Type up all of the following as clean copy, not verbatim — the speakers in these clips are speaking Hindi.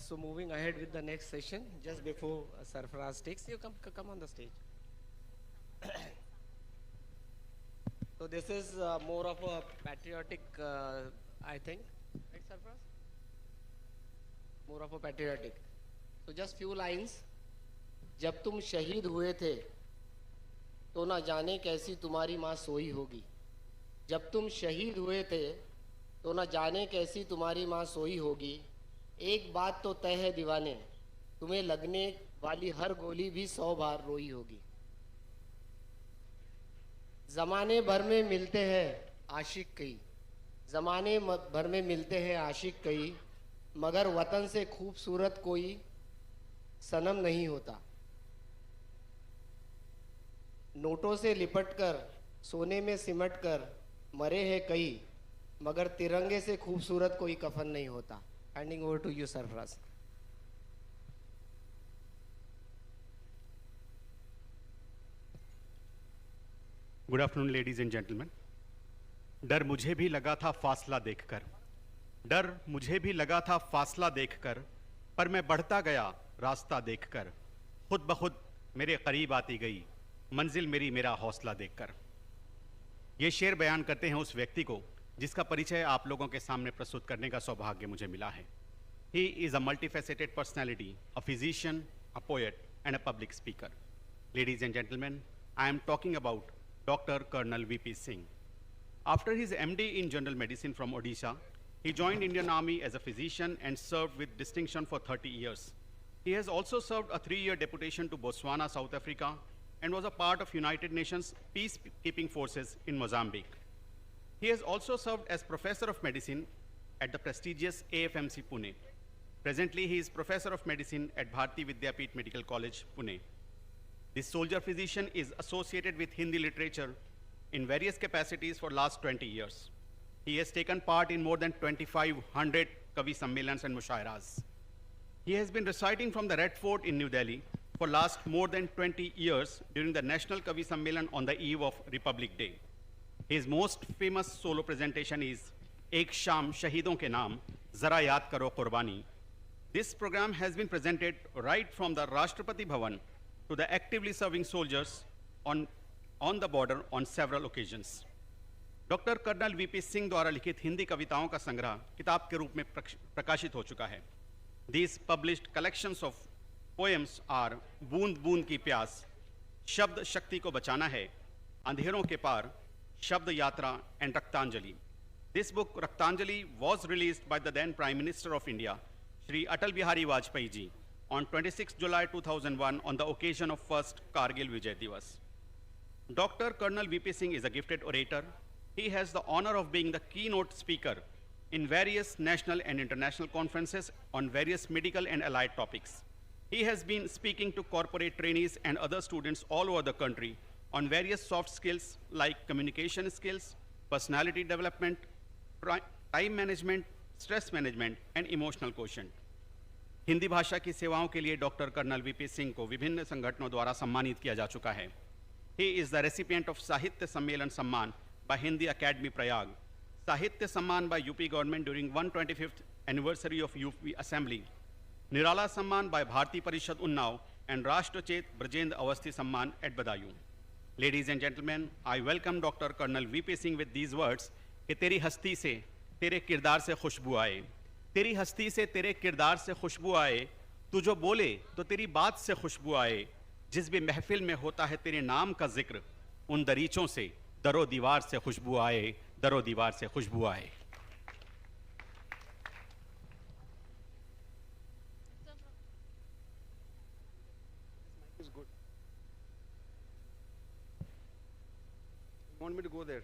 So moving ahead with the next session, just before Sarfaraz takes, you come on the stage. So this is more of a patriotic, I think, right, Sarfaraz? More of a patriotic. So just few lines. जब तुम शहीद हुए थे तो ना जाने कैसी तुम्हारी माँ सोई होगी. जब तुम शहीद हुए थे तो ना जाने कैसी तुम्हारी माँ सोई होगी. एक बात तो तय है दीवाने, तुम्हें लगने वाली हर गोली भी 100 बार रोई होगी. जमाने भर में मिलते हैं आशिक कई, जमाने भर में मिलते हैं आशिक कई, मगर वतन से खूबसूरत कोई सनम नहीं होता. नोटों से लिपटकर सोने में सिमटकर मरे हैं कई, मगर तिरंगे से खूबसूरत कोई कफन नहीं होता. Handing over to you Sarfaraz. Good afternoon ladies and gentleman. डर मुझे भी लगा था फासला देखकर, डर मुझे भी लगा था फासला देखकर, पर मैं बढ़ता गया रास्ता देखकर. खुद ब खुद मेरे करीब आती गई मंजिल मेरी मेरा हौसला देखकर. ये शेर बयान करते हैं उस व्यक्ति को जिसका परिचय आप लोगों के सामने प्रस्तुत करने का सौभाग्य मुझे मिला है. He is a multifaceted personality, a physician, a poet and a public speaker. Ladies and gentlemen, I am talking about Dr. Colonel V.P. Singh. After his MD in General Medicine from Odisha, he joined Indian Army as a physician and served with distinction for 30 years. He has also served a 3-year deputation to Botswana, South Africa, and was a part of United Nations peacekeeping forces in Mozambique. He has also served as Professor of Medicine at the prestigious AFMC Pune. Presently, he is Professor of Medicine at Bharati Vidyapeeth Medical College, Pune. This soldier physician is associated with Hindi literature in various capacities for last 20 years. He has taken part in more than 2,500 Kavi Sammilans and Mushairas. He has been reciting from the Red Fort in New Delhi for last more than 20 years during the National Kavi Sammelan on the eve of Republic Day. His most famous solo presentation is Ek Sham Shahidon Ke Naam, Zara Yaad Karo Qurbani. This program has been presented right from the Rashtrapati Bhavan to the actively serving soldiers on the border on several occasions. Doctor colonel VP Singh द्वारा लिखित हिंदी कविताओं का संग्रह किताब के रूप में प्रकाशित हो चुका है. These published collections of poems are बूंद बूंद की प्यास, शब्द शक्ति को बचाना है, अंधेरों के पार, शब्द यात्रा and रक्तांजलि. This book Raktanjali was released by the then Prime Minister of India, Shri Atal Bihari Vajpayee ji, on 26 July 2001 on the occasion of first Kargil Vijay Divas. Dr. Colonel V.P. Singh is a gifted orator. He has the honor of being the keynote speaker in various national and international conferences on various medical and allied topics. He has been speaking to corporate trainees and other students all over the country on various soft skills like communication skills, personality development, time management, stress management, and emotional quotient. Hindi भाषा की सेवाओं के लिए डॉक्टर कर्नल वीपी सिंह को विभिन्न संगठनों द्वारा सम्मानित किया जा चुका है. He is the recipient of Sahitya Sammelan Samman by Hindi academy Prayag, Sahitya Samman by UP government during 125th anniversary of UP assembly, Nirala Samman by Bharatiya Parishad Unnao and Rashtrachet Brajendra Awasthi Samman at Badaun. Ladies and gentleman, I welcome doctor colonel VP Singh with these words कि तेरी हस्ती से तेरे किरदार से खुशबू आए, तेरी हस्ती से तेरे किरदार से खुशबू आए, तू जो बोले तो तेरी बात से खुशबू आए, जिस भी महफिल में होता है तेरे नाम का जिक्र, उन दरीचों से दरो दीवार से खुशबू आए, दरो दीवार से खुशबू आए. You want me to go there?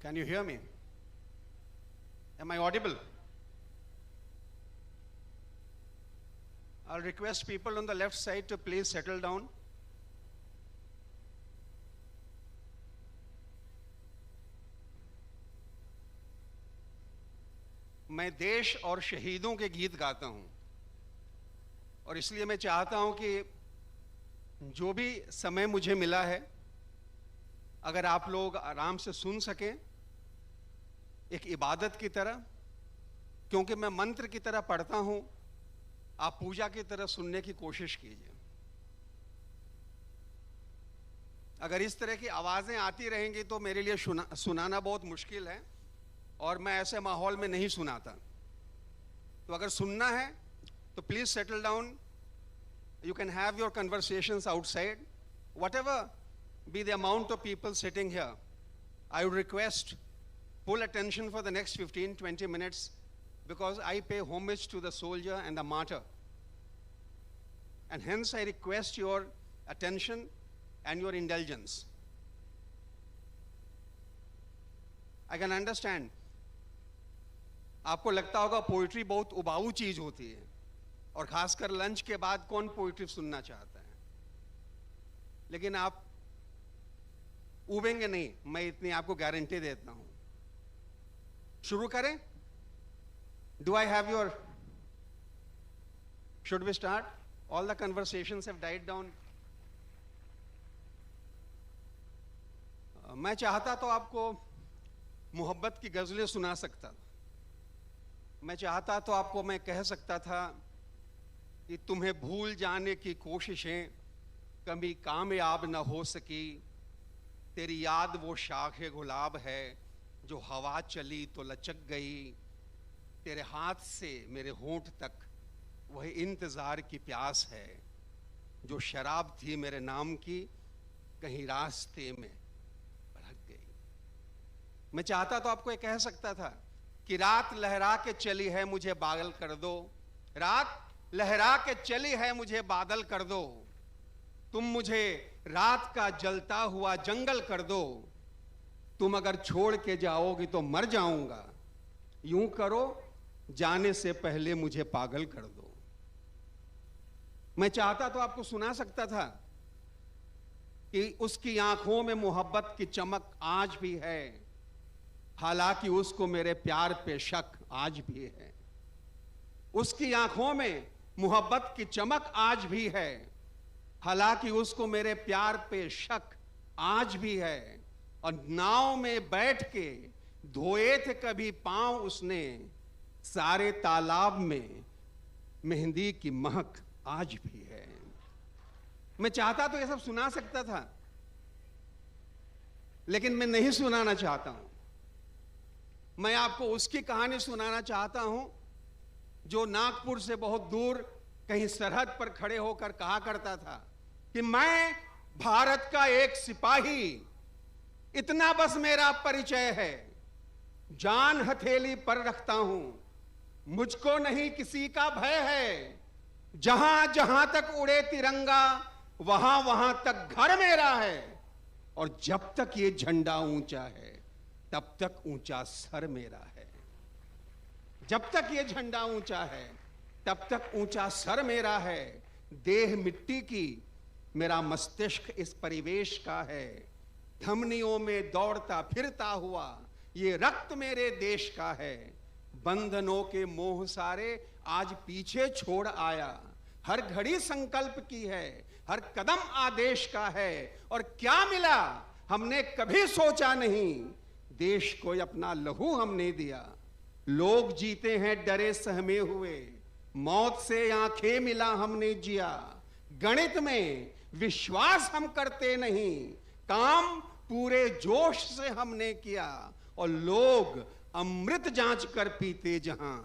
Can you hear me? Am I audible? I'll request people on the left side to please settle down. मैं देश और शहीदों के गीत गाता हूं, और इसलिए मैं चाहता हूं कि जो भी समय मुझे मिला है, अगर आप लोग आराम से सुन सकें, एक इबादत की तरह, क्योंकि मैं मंत्र की तरह पढ़ता हूं, आप पूजा की तरह सुनने की कोशिश कीजिए। अगर इस तरह की आवाजें आती रहेंगी तो मेरे लिए सुनाना बहुत मुश्किल है, और मैं ऐसे माहौल में नहीं सुनाता। तो अगर सुनना है तो please settle down, you can have your conversations outside, whatever be the amount of people sitting here. I would request full attention for the next 15-20 minutes, because I pay homage to the soldier and the martyr, and hence I request your attention and your indulgence. I can understand, आपको लगता होगा पोइट्री बहुत उबाऊ चीज होती है, और खासकर लंच के बाद कौन पोइट्री सुनना चाहता है, लेकिन आप उबेंगे नहीं, मैं इतनी आपको गारंटी देता हूं। शुरू करें? Do I have your, should we start? All the conversations have died down. मैं चाहता तो आपको मोहब्बत की गजलें सुना सकता था, मैं चाहता तो आपको मैं कह सकता था कि तुम्हें भूल जाने की कोशिशें कभी कामयाब न हो सकी, तेरी याद वो शाखे गुलाब है जो हवा चली तो लचक गई, तेरे हाथ से मेरे होंठ तक वही इंतजार की प्यास है जो शराब थी मेरे नाम की, कहीं रास्ते में भड़क गई। मैं चाहता तो आपको ये कह सकता था कि रात लहरा के चली है मुझे बादल कर दो, रात लहरा के चली है मुझे बादल कर दो, तुम मुझे रात का जलता हुआ जंगल कर दो, तुम अगर छोड़ के जाओगी तो मर जाऊंगा, यूं करो जाने से पहले मुझे पागल कर दो। मैं चाहता तो आपको सुना सकता था कि उसकी आंखों में मोहब्बत की चमक आज भी है, हालांकि उसको मेरे प्यार पे शक आज भी है। उसकी आंखों में मोहब्बत की चमक आज भी है, हालांकि उसको मेरे प्यार पे शक आज भी है। और नाव में बैठ के धोए थे कभी पांव उसने, सारे तालाब में मेहंदी की महक आज भी है। मैं चाहता तो ये सब सुना सकता था, लेकिन मैं नहीं सुनाना चाहता हूं। मैं आपको उसकी कहानी सुनाना चाहता हूं जो नागपुर से बहुत दूर कहीं सरहद पर खड़े होकर कहा करता था कि मैं भारत का एक सिपाही, इतना बस मेरा परिचय है, जान हथेली पर रखता हूं, मुझको नहीं किसी का भय है, जहां जहां तक उड़े तिरंगा वहां वहां तक घर मेरा है, और जब तक ये झंडा ऊंचा है तब तक ऊंचा सर मेरा है। जब तक ये झंडा ऊंचा है तब तक ऊंचा सर मेरा है। देह मिट्टी की, मेरा मस्तिष्क इस परिवेश का है, धमनियों में दौड़ता फिरता हुआ ये रक्त मेरे देश का है। बंधनों के मोह सारे आज पीछे छोड़ आया, हर घड़ी संकल्प की है, हर कदम आदेश का है। और क्या मिला हमने कभी सोचा नहीं, देश को अपना लहू हमने दिया। लोग जीते हैं डरे सहमे हुए, मौत से आंखें मिला हमने जिया। गणित में विश्वास हम करते नहीं, काम पूरे जोश से हमने किया। और लोग अमृत जांच कर पीते जहां,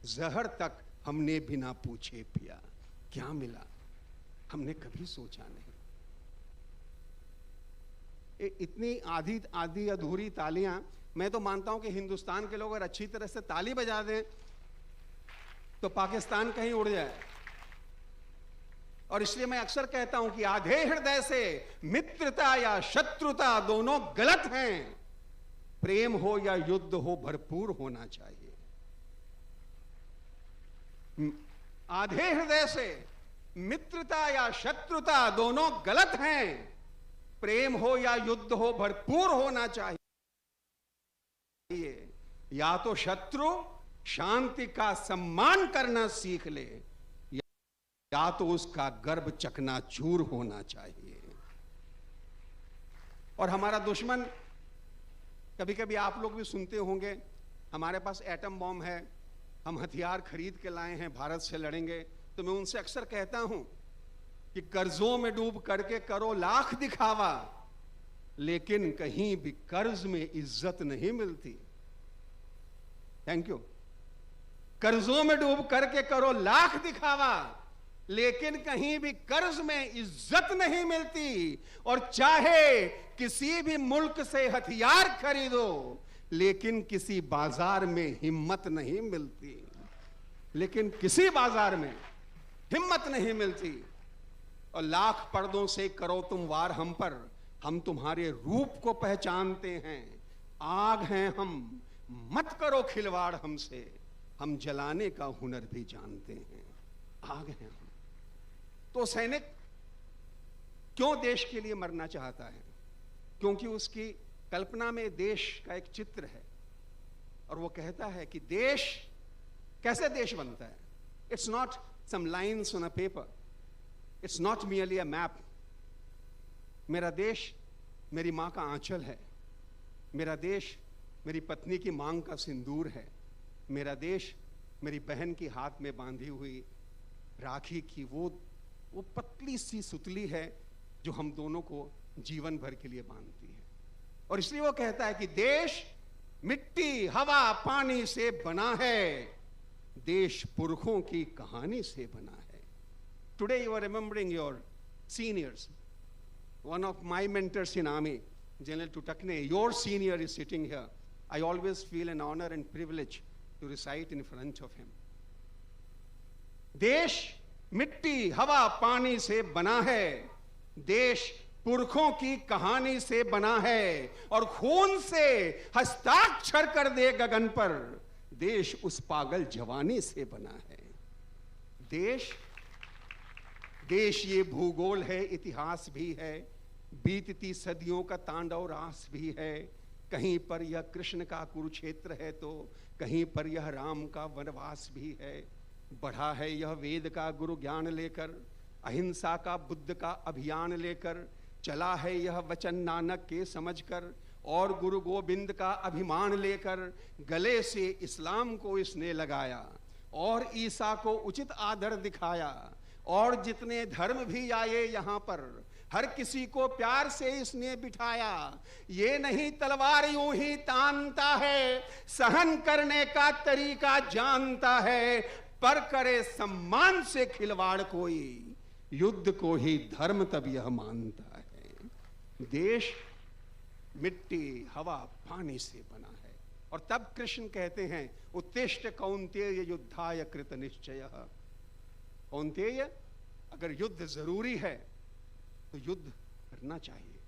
जहर तक हमने बिना पूछे पिया। क्या मिला हमने कभी सोचा नहीं। इतनी आधी आधी अधूरी तालियां, मैं तो मानता हूं कि हिंदुस्तान के लोग अगर अच्छी तरह से ताली बजा दें तो पाकिस्तान कहीं उड़ जाए। और इसलिए मैं अक्सर कहता हूं कि आधे हृदय से मित्रता या शत्रुता दोनों गलत हैं, प्रेम हो या युद्ध हो भरपूर होना चाहिए। आधे हृदय से मित्रता या शत्रुता दोनों गलत हैं, प्रेम हो या युद्ध हो भरपूर होना चाहिए। या तो शत्रु शांति का सम्मान करना सीख ले, या तो उसका गर्भ चकनाचूर होना चाहिए। और हमारा दुश्मन, कभी कभी आप लोग भी सुनते होंगे, हमारे पास एटम बॉम्ब है, हम हथियार खरीद के लाए हैं, भारत से लड़ेंगे। तो मैं उनसे अक्सर कहता हूं कि कर्जों में डूब करके करो लाख दिखावा, लेकिन कहीं भी कर्ज में इज्जत नहीं मिलती। Thank you. कर्जों में डूब करके करो लाख दिखावा, लेकिन कहीं भी कर्ज में इज्जत नहीं मिलती। और चाहे किसी भी मुल्क से हथियार खरीदो, लेकिन किसी बाजार में हिम्मत नहीं मिलती। लेकिन किसी बाजार में हिम्मत नहीं मिलती। और लाख पर्दों से करो तुम वार हम पर, हम तुम्हारे रूप को पहचानते हैं। आग हैं हम, मत करो खिलवाड़ हमसे, हम जलाने का हुनर भी जानते हैं। आग हैं हम। तो सैनिक क्यों देश के लिए मरना चाहता है? क्योंकि उसकी कल्पना में देश का एक चित्र है, और वो कहता है कि देश कैसे देश बनता है। It's not some lines on a paper, it's not merely a map. मेरा देश मेरी मां का आंचल है, मेरा देश मेरी पत्नी की मांग का सिंदूर है, मेरा देश मेरी बहन की हाथ में बांधी हुई राखी की वो पतली सी सुतली है जो हम दोनों को जीवन भर के लिए बांधती है। और इसलिए वो कहता है कि देश मिट्टी, हवा, पानी से बना है, देश पुरखों की कहानी से बना है। Today you are remembering your seniors. One of my mentors in army, General Tutakne, your senior is sitting here. I always feel an honor and privilege to recite in front of him. देश मिट्टी, हवा, पानी से बना है, देश पुरखों की कहानी से बना है, और खून से हस्ताक्षर कर दे गगन पर, देश उस पागल जवानी से बना है। देश ये भूगोल है, इतिहास भी है, बीतती सदियों का तांडव रास भी है। कहीं पर यह कृष्ण का कुरुक्षेत्र है, तो कहीं पर यह राम का वनवास भी है। बढ़ा है यह वेद का गुरु ज्ञान लेकर, अहिंसा का बुद्ध का अभियान लेकर। चला है यह वचन नानक के समझकर, और गुरु गोविंद का अभिमान लेकर। गले से इस्लाम को इसने लगाया, और ईसा को उचित आदर दिखाया। और जितने धर्म भी आए यहाँ पर, हर किसी को प्यार से इसने बिठाया। ये नहीं तलवार यूं ही तानता है, सहन करने का तरीका जानता है। पर करे सम्मान से खिलवाड़ कोई, युद्ध को ही धर्म तब यह मानता है। देश मिट्टी, हवा, पानी से बना है। और तब कृष्ण कहते हैं, उत्तिष्ठ कौन्तेय युद्धाय कृत निश्चय। कौन्तेय, अगर युद्ध जरूरी है तो युद्ध करना चाहिए।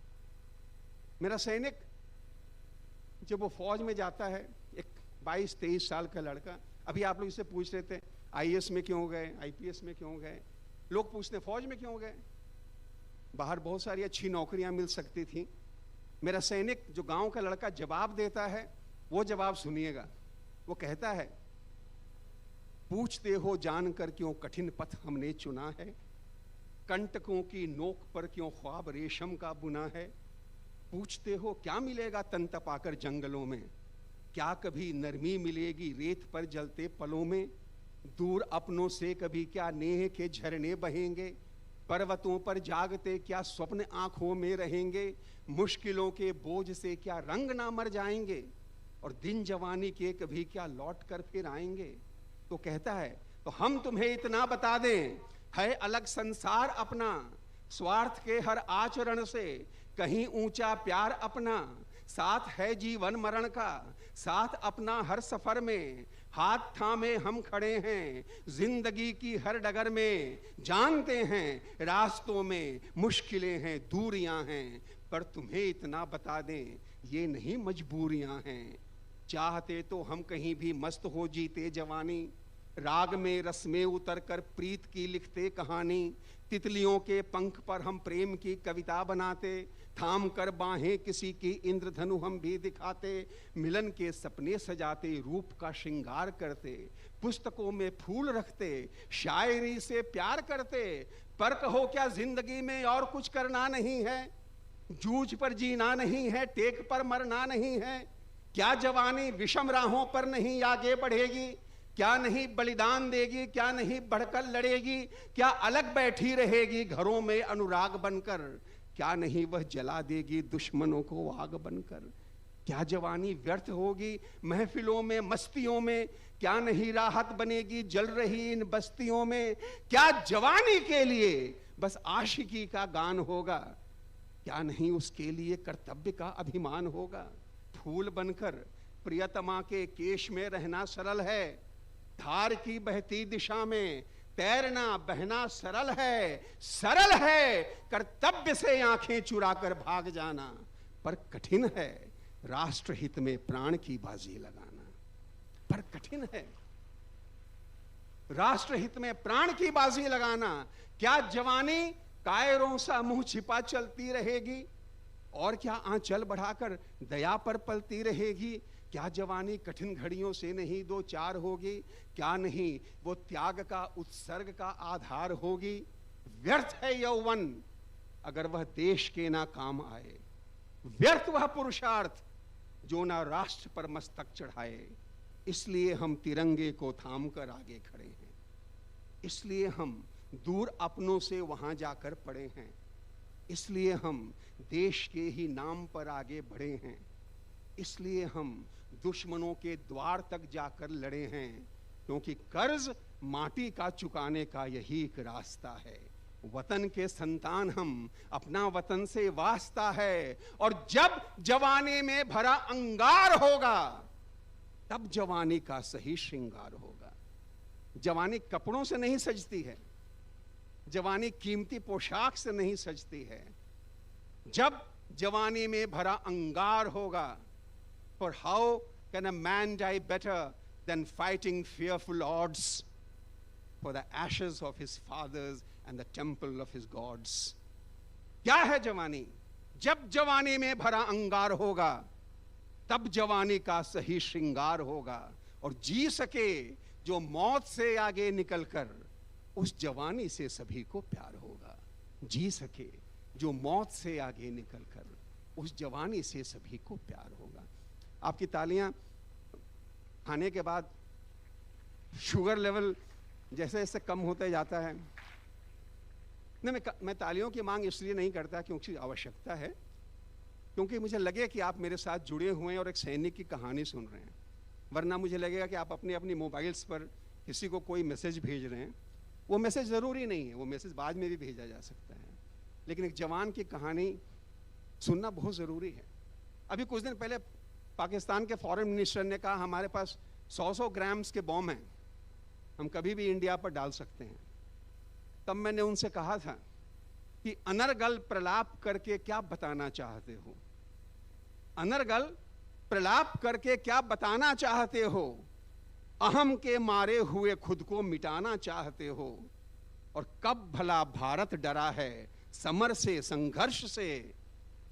मेरा सैनिक जब वो फौज में जाता है, एक 22-23 साल का लड़का, अभी आप लोग इससे पूछ रहे थे आईएएस में क्यों गए, आईपीएस में क्यों गए। लोग पूछते हैं फौज में क्यों गए, बाहर बहुत सारी अच्छी नौकरियां मिल सकती थी। मेरा सैनिक जो गांव का लड़का जवाब देता है, वो जवाब सुनिएगा। वो कहता है, पूछते हो जानकर क्यों कठिन पथ हमने चुना है, कंटकों की नोक पर क्यों ख्वाब रेशम का बुना है। पूछते हो क्या मिलेगा तन तपाकर जंगलों में, क्या कभी नरमी मिलेगी रेत पर जलते पलों में। दूर अपनों से कभी क्या नेह के झरने बहेंगे, पर्वतों पर जागते क्या स्वप्न आंखों में रहेंगे। मुश्किलों के बोझ से क्या रंग ना मर जाएंगे, और दिन जवानी के कभी क्या लौट कर फिर आएंगे। तो कहता है, तो हम तुम्हें इतना बता दें, है अलग संसार अपना, स्वार्थ के हर आचरण से कहीं ऊंचा प्यार अपना। साथ है जीवन मरण का, साथ अपना हर सफर में, हाथ थामे हम खड़े हैं जिंदगी की हर डगर में। जानते हैं रास्तों में मुश्किलें हैं, दूरियां हैं, पर तुम्हें इतना बता दें, ये नहीं मजबूरियां हैं। चाहते तो हम कहीं भी मस्त हो जीते जवानी, राग में रस में उतर कर प्रीत की लिखते कहानी, तितलियों के पंख पर हम प्रेम की कविता बनाते, थाम कर बाहें किसी की इंद्रधनु हम भी दिखाते, मिलन के सपने सजाते, रूप का श्रृंगार करते, पुस्तकों में फूल रखते, शायरी से प्यार करते। पर कहो क्या जिंदगी में और कुछ करना नहीं है, जूझ पर जीना नहीं है, टेक पर मरना नहीं है? क्या जवानी विषम राहों पर नहीं आगे बढ़ेगी? क्या नहीं बलिदान देगी? क्या नहीं बढ़कर लड़ेगी? क्या अलग बैठी रहेगी घरों में अनुराग बनकर? क्या नहीं वह जला देगी दुश्मनों को आग बनकर? क्या जवानी व्यर्थ होगी महफिलों में मस्तियों में? क्या नहीं राहत बनेगी जल रही इन बस्तियों में? क्या जवानी के लिए बस आशिकी का गान होगा? क्या नहीं उसके लिए कर्तव्य का अभिमान होगा? फूल बनकर प्रियतमा के केश में रहना सरल है, धार की बहती दिशा में तैरना बहना सरल है, कर्तव्य से आंखें चुराकर भाग जाना पर कठिन है, राष्ट्रहित में प्राण की बाजी लगाना पर कठिन है, राष्ट्रहित में प्राण की बाजी लगाना। क्या जवानी कायरों सा मुंह छिपा चलती रहेगी और क्या आंचल बढ़ाकर दया पर पलती रहेगी? क्या जवानी कठिन घड़ियों से नहीं दो चार होगी? क्या नहीं वो त्याग का उत्सर्ग का आधार होगी? व्यर्थ है यौवन अगर वह देश के ना काम आए, व्यर्थ वह पुरुषार्थ जो ना राष्ट्र पर मस्तक चढ़ाए। इसलिए हम तिरंगे को थाम कर आगे खड़े हैं, इसलिए हम दूर अपनों से वहां जाकर पड़े हैं, इसलिए हम देश के ही नाम पर आगे बढ़े हैं, इसलिए हम दुश्मनों के द्वार तक जाकर लड़े हैं, क्योंकि कर्ज माटी का चुकाने का यही एक रास्ता है। वतन के संतान हम, अपना वतन से वास्ता है, और जब जवानी में भरा अंगार होगा तब जवानी का सही श्रृंगार होगा। जवानी कपड़ों से नहीं सजती है, जवानी कीमती पोशाक से नहीं सजती है। जब जवानी में भरा अंगार होगा, for how can a man die better than fighting fearful odds for the ashes of his fathers and the temple of his gods? क्या है जवानी? जब जवानी में भरा अंगार होगा तब जवानी का सही श्रृंगार होगा, और जी सके जो मौत से आगे निकलकर उस जवानी से सभी को प्यार होगा। जी सके जो मौत से आगे निकलकर उस जवानी से सभी को प्यार होगा। आपकी तालियां खाने के बाद शुगर लेवल जैसे जैसे कम होते जाता है, नहीं मैं तालियों की मांग इसलिए नहीं करता क्योंकि आवश्यकता है, क्योंकि मुझे लगे कि आप मेरे साथ जुड़े हुए हैं और एक सैनिक की कहानी सुन रहे हैं। वरना मुझे लगेगा कि आप अपनी अपनी मोबाइल्स पर किसी को कोई मैसेज भेज रहे हैं। वो मैसेज ज़रूरी नहीं है, वो मैसेज बाद में भी भेजा जा सकता है, लेकिन एक जवान की कहानी सुनना बहुत ज़रूरी है। अभी कुछ दिन पहले पाकिस्तान के फॉरेन मिनिस्टर ने कहा हमारे पास 100 ग्राम्स के बॉम्ब हैं, हम कभी भी इंडिया पर डाल सकते हैं। तब मैंने उनसे कहा था कि अनर्गल प्रलाप करके क्या बताना चाहते हो? अनर्गल प्रलाप करके क्या बताना चाहते हो? अहम के मारे हुए खुद को मिटाना चाहते हो? और कब भला भारत डरा है समर से संघर्ष से?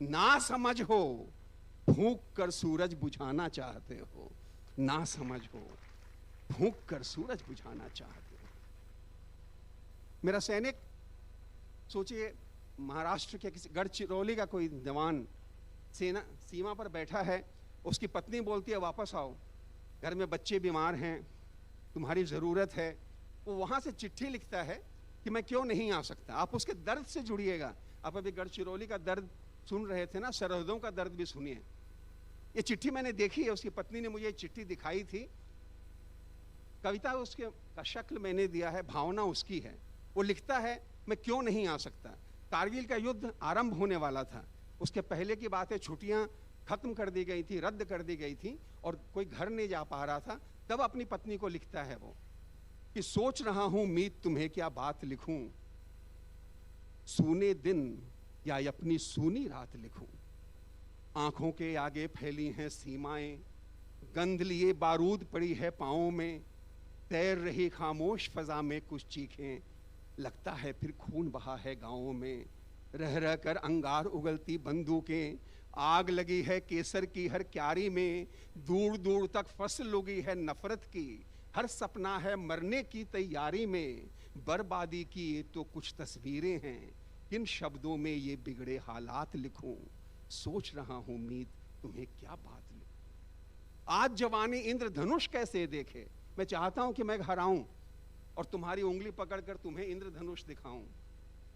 ना समझ हो फूंक कर सूरज बुझाना चाहते हो, ना समझ हो फूंक कर सूरज बुझाना चाहते हो। मेरा सैनिक, सोचिए महाराष्ट्र के किसी गढ़चिरौली का कोई जवान सेना सीमा पर बैठा है, उसकी पत्नी बोलती है वापस आओ, घर में बच्चे बीमार हैं, तुम्हारी ज़रूरत है। वो वहाँ से चिट्ठी लिखता है कि मैं क्यों नहीं आ सकता। आप उसके दर्द से जुड़िएगा। आप अभी गढ़चिरौली का दर्द सुन रहे थे ना, सरहदों का दर्द भी सुनिए। ये चिट्ठी मैंने देखी है, उसकी पत्नी ने मुझे ये चिट्ठी दिखाई थी। कविता उसके का शक्ल मैंने दिया है, भावना उसकी है। वो लिखता है मैं क्यों नहीं आ सकता। कारगिल का युद्ध आरंभ होने वाला था, उसके पहले की बात है, छुट्टियां खत्म कर दी गई थी, रद्द कर दी गई थी, और कोई घर नहीं जा पा रहा था। तब अपनी पत्नी को लिखता है वो कि सोच रहा हूं मीत तुम्हें क्या बात लिखूं, सूने दिन या अपनी सूनी रात लिखूं। आंखों के आगे फैली हैं सीमाएं, गंध लिए बारूद पड़ी है पाँव में, तैर रही खामोश फजा में कुछ चीखें, लगता है फिर खून बहा है गांवों में, रह रह कर अंगार उगलती बंदूकें, आग लगी है केसर की हर क्यारी में, दूर दूर तक फसल उगी है नफरत की, हर सपना है मरने की तैयारी में, बर्बादी की ये तो कुछ तस्वीरें हैं, किन शब्दों में ये बिगड़े हालात लिखूं, सोच रहा हूं मीत तुम्हें क्या बात लिखूं। आज जवानी इंद्रधनुष कैसे देखे, मैं चाहता हूं कि मैं घर आऊं और तुम्हारी उंगली पकड़कर तुम्हें इंद्रधनुष दिखाऊं,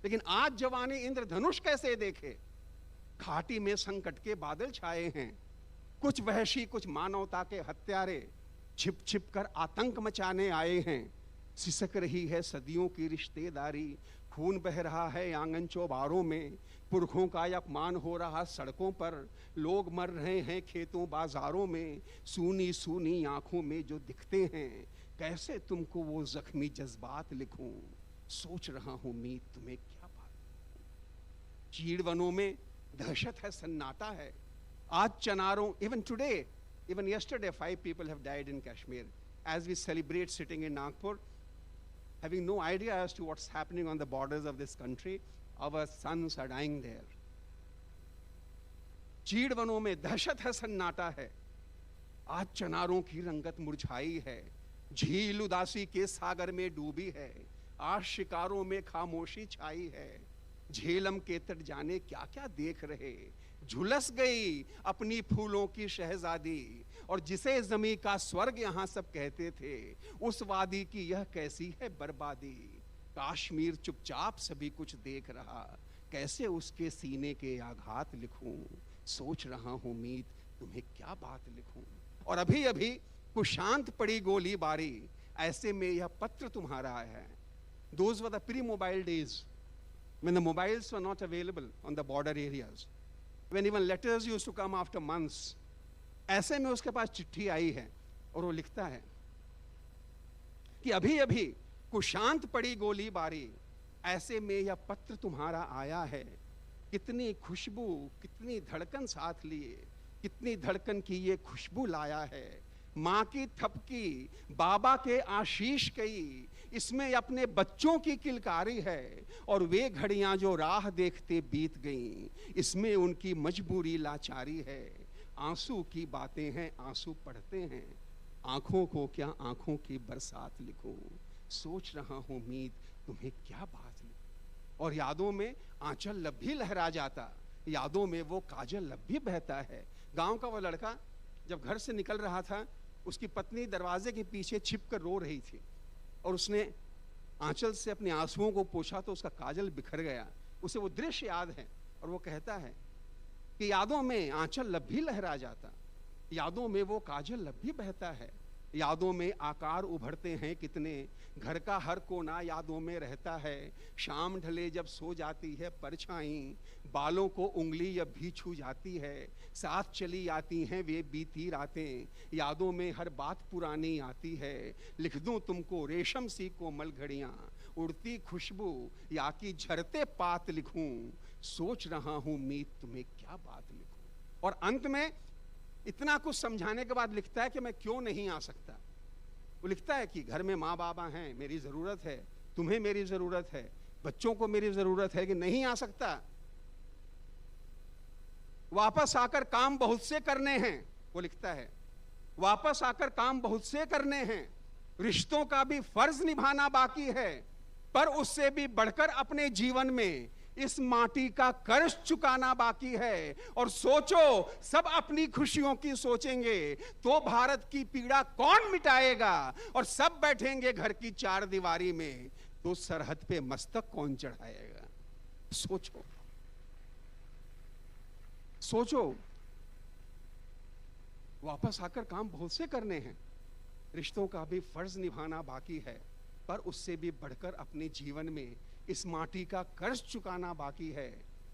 लेकिन आज जवानी इंद्रधनुष कैसे देखे। घाटी में संकट के बादल छाए हैं, कुछ वहशी कुछ मानवता के हत्यारे छिप छिप कर आतंक मचाने आए हैं, सिसक रही है सदियों की रिश्तेदारी, खून बह रहा है आंगन चौबारों में, पुरखों का अपमान हो रहा सड़कों पर, लोग मर रहे हैं खेतों बाजारों में, सूनी सूनी आंखों में जो दिखते हैं, कैसे तुमको वो जख्मी जज्बात लिखूं, सोच रहा हूं मीत तुम्हें क्या बात। चीड़वनों में दहशत है, सन्नाटा है, आज चनारों, even today, even yesterday 5 people have died in Kashmir as we celebrate sitting in Nagpur, having no idea as to what's happening on the borders of this country. Our sons are dying there. चीड़वनों में दहशत है, सन्नाटा है, आज चनारों की रंगत मुरझाई है, झील उदासी के सागर में डूबी है, आज शिकारों में खामोशी छाई है, झेलम के तट जाने क्या क्या देख रहे, झुलस गई अपनी फूलों की शहजादी, और जिसे जमी का स्वर्ग यहां सब कहते थे, उस वादी की यह कैसी है बर्बादी। काश्मीर चुपचाप सभी कुछ देख रहा, कैसे उसके सीने के आघात लिखूं, सोच रहा हूं मीत तुम्हें क्या बात लिखूं। और अभी अभी कुछ शांत पड़ी गोली बारी, ऐसे में यह पत्र तुम्हारा है। Those were the pre-mobile days when the mobiles were not available on the border areas, when even letters used to come after months. ऐसे में उसके पास चिट्ठी आई है और वो लिखता है कि अभी अभी कुछ शांत पड़ी गोली बारी, ऐसे में यह पत्र तुम्हारा आया है, कितनी खुशबू कितनी धड़कन साथ लिए, कितनी धड़कन की ये खुशबू लाया है, माँ की थपकी बाबा के आशीष कई, इसमें अपने बच्चों की किलकारी है, और वे घड़ियां जो राह देखते बीत गईं, इसमें उनकी मजबूरी लाचारी है, आंसू की बातें हैं आंसू पढ़ते हैं, आंखों को क्या आंखों की बरसात लिखूं, सोच रहा हूं मीत तुम्हें क्या बात लिखूं। और यादों में आंचल लब भी लहरा जाता, यादों में वो काजल लब भी बहता है। गांव का वो लड़का जब घर से निकल रहा था, उसकी पत्नी दरवाजे के पीछे छिप कर रो रही थी, और उसने आंचल से अपने आंसुओं को पोंछा तो उसका काजल बिखर गया। उसे वो दृश्य याद है और वो कहता है कि यादों में आंचल लब भी लहरा जाता, यादों में वो काजल लब भी बहता है, यादों में आकार उभरते हैं कितने, घर का हर कोना यादों में रहता है, शाम ढले जब सो जाती है परछाई, बालों को उंगली जब भी छू जाती है, साथ चली आती हैं वे बीती रातें, यादों में हर बात पुरानी आती है, लिख दूं तुमको रेशम सी कोमल घड़ियां, उड़ती खुशबू या कि झरते पात लिखूं, सोच रहा हूं मीत तुम्हें क्या बात लिखूं। और अंत में इतना कुछ समझाने के बाद लिखता है कि मैं क्यों नहीं आ सकता। वो लिखता है कि घर में माँ बाबा हैं, मेरी जरूरत है, तुम्हें मेरी जरूरत है, बच्चों को मेरी जरूरत है, कि नहीं आ सकता। वापस आकर काम बहुत से करने हैं, वो लिखता है, वापस आकर काम बहुत से करने हैं, रिश्तों का भी फर्ज निभाना बाकी है, पर उससे भी बढ़कर अपने जीवन में इस माटी का कर्ज चुकाना बाकी है। और सोचो सब अपनी खुशियों की सोचेंगे तो भारत की पीड़ा कौन मिटाएगा, और सब बैठेंगे घर की चार दीवारी में तो सरहद पे मस्तक कौन चढ़ाएगा। सोचो सोचो, वापस आकर काम बहुत से करने हैं, रिश्तों का भी फर्ज निभाना बाकी है, पर उससे भी बढ़कर अपने जीवन में इस माटी का कर्ज चुकाना बाकी है।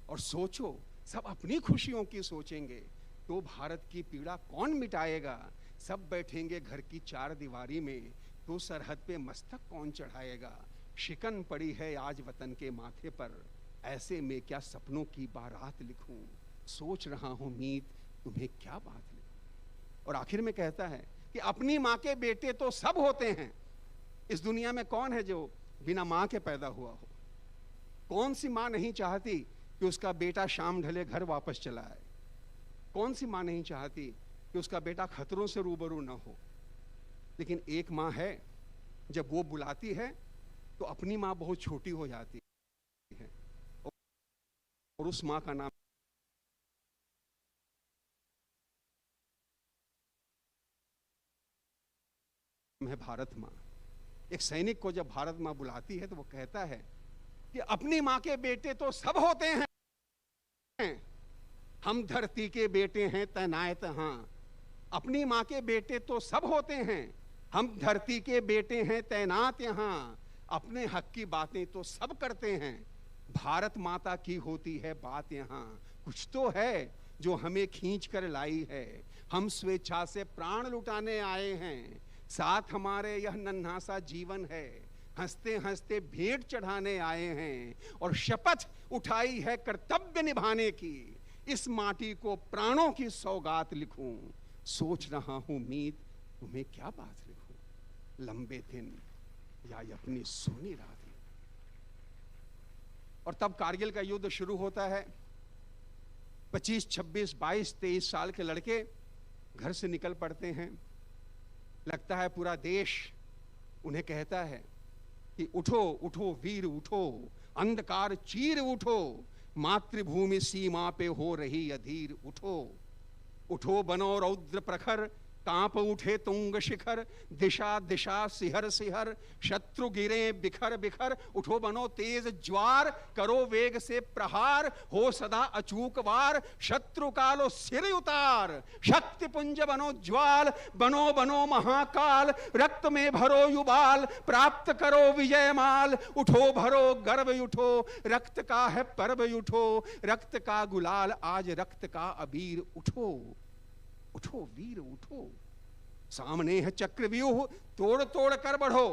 और सोचो सब अपनी खुशियों की सोचेंगे तो भारत की पीड़ा कौन मिटाएगा, सब बैठेंगे घर की चार दीवारी में तो सरहद पे मस्तक कौन चढ़ाएगा। शिकन पड़ी है आज वतन के माथे पर, ऐसे में क्या सपनों की बारात लिखूं, सोच रहा हूं मीत तुम्हें क्या बात लिखूं। और आखिर में कहता है कि अपनी माँ के बेटे तो सब होते हैं, इस दुनिया में कौन है जो बिना मां के पैदा हुआ हो? कौन सी मां नहीं चाहती कि उसका बेटा शाम ढले घर वापस चला आए? कौन सी मां नहीं चाहती कि उसका बेटा खतरों से रूबरू ना हो? लेकिन एक मां है, जब वो बुलाती है तो अपनी मां बहुत छोटी हो जाती है, और उस मां का नाम है भारत मां। एक सैनिक को जब भारत मां बुलाती है तो वो कहता है कि अपनी मां के बेटे तो सब होते हैं, हम धरती के बेटे हैं तैनात हां। अपनी मां के बेटे तो सब होते हैं, हम धरती के बेटे हैं तैनात यहां। अपने हक की बातें तो सब करते हैं, भारत माता की होती है बात यहां। कुछ तो है जो हमें खींच कर लाई है, हम स्वेच्छा से प्राण लुटाने आए हैं। साथ हमारे यह नन्हा सा जीवन है, हंसते हंसते भेंट चढ़ाने आए हैं, और शपथ उठाई है कर्तव्य निभाने की। इस माटी को प्राणों की सौगात लिखूं, सोच रहा हूं मीत तुम्हें क्या बात लिखूं, लंबे दिन या ये अपनी सोनी रातें। और तब कारगिल का युद्ध शुरू होता है। 25, 26, 22, 23 साल के लड़के घर से निकल पड़ते हैं। लगता है पूरा देश उन्हें कहता है कि उठो उठो वीर उठो, अंधकार चीर उठो, मातृभूमि सीमा पे हो रही अधीर उठो। उठो बनो रौद्र प्रखर, कांप उठे तुंग शिखर, दिशा दिशा सिहर सिहर, शत्रु गिरे बिखर बिखर। उठो बनो तेज ज्वार, करो वेग से प्रहार, हो सदा अचूक वार, शत्रु का लो सिर उतार। शक्ति पुंज बनो ज्वाल, बनो बनो महाकाल, रक्त में भरो युबाल, प्राप्त करो विजय माल। उठो भरो गर्व उठो, रक्त का है पर्व उठो, रक्त का गुलाल आज रक्त का अबीर उठो। उठो वीर उठो, सामने है चक्रव्यूह, तोड़ तोड़ कर बढ़ो।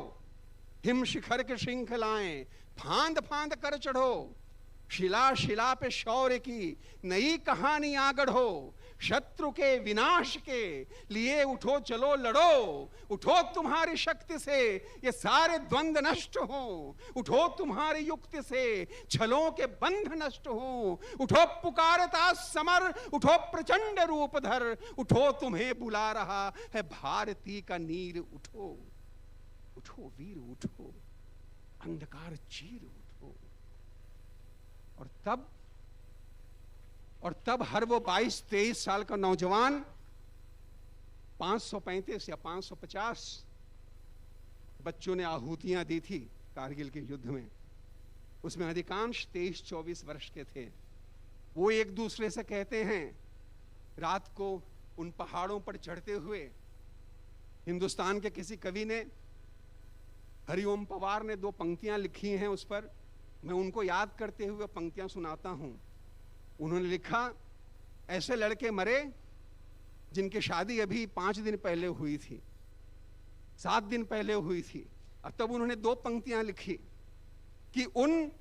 हिम शिखर के श्रृंखलाएं फांद फांद कर चढ़ो, शिला शिला पे शौर्य की नई कहानियां गढ़ो। शत्रु के विनाश के लिए उठो चलो लड़ो, उठो तुम्हारी शक्ति से ये सारे द्वंद्व नष्ट हो। उठो तुम्हारी युक्ति से छलों के बंध नष्ट हो। उठो पुकारता समर, उठो प्रचंड रूप धर, उठो तुम्हें बुला रहा है भारती का नीर। उठो उठो वीर उठो, अंधकार चीर उठो। और तब हर वो 22-23 साल का नौजवान 535 या 550 बच्चों ने आहुतियां दी थी कारगिल के युद्ध में। उसमें अधिकांश 23-24 वर्ष के थे। वो एक दूसरे से कहते हैं, रात को उन पहाड़ों पर चढ़ते हुए हिंदुस्तान के किसी कवि ने, हरिओम पवार ने 2 पंक्तियां लिखी हैं उस पर। मैं उनको याद करते हुए पंक्तियां सुनाता हूं। उन्होंने लिखा, ऐसे लड़के मरे जिनकी शादी अभी 5 दिन पहले हुई थी, 7 दिन पहले हुई थी। और तब उन्होंने 2 पंक्तियां लिखी कि उन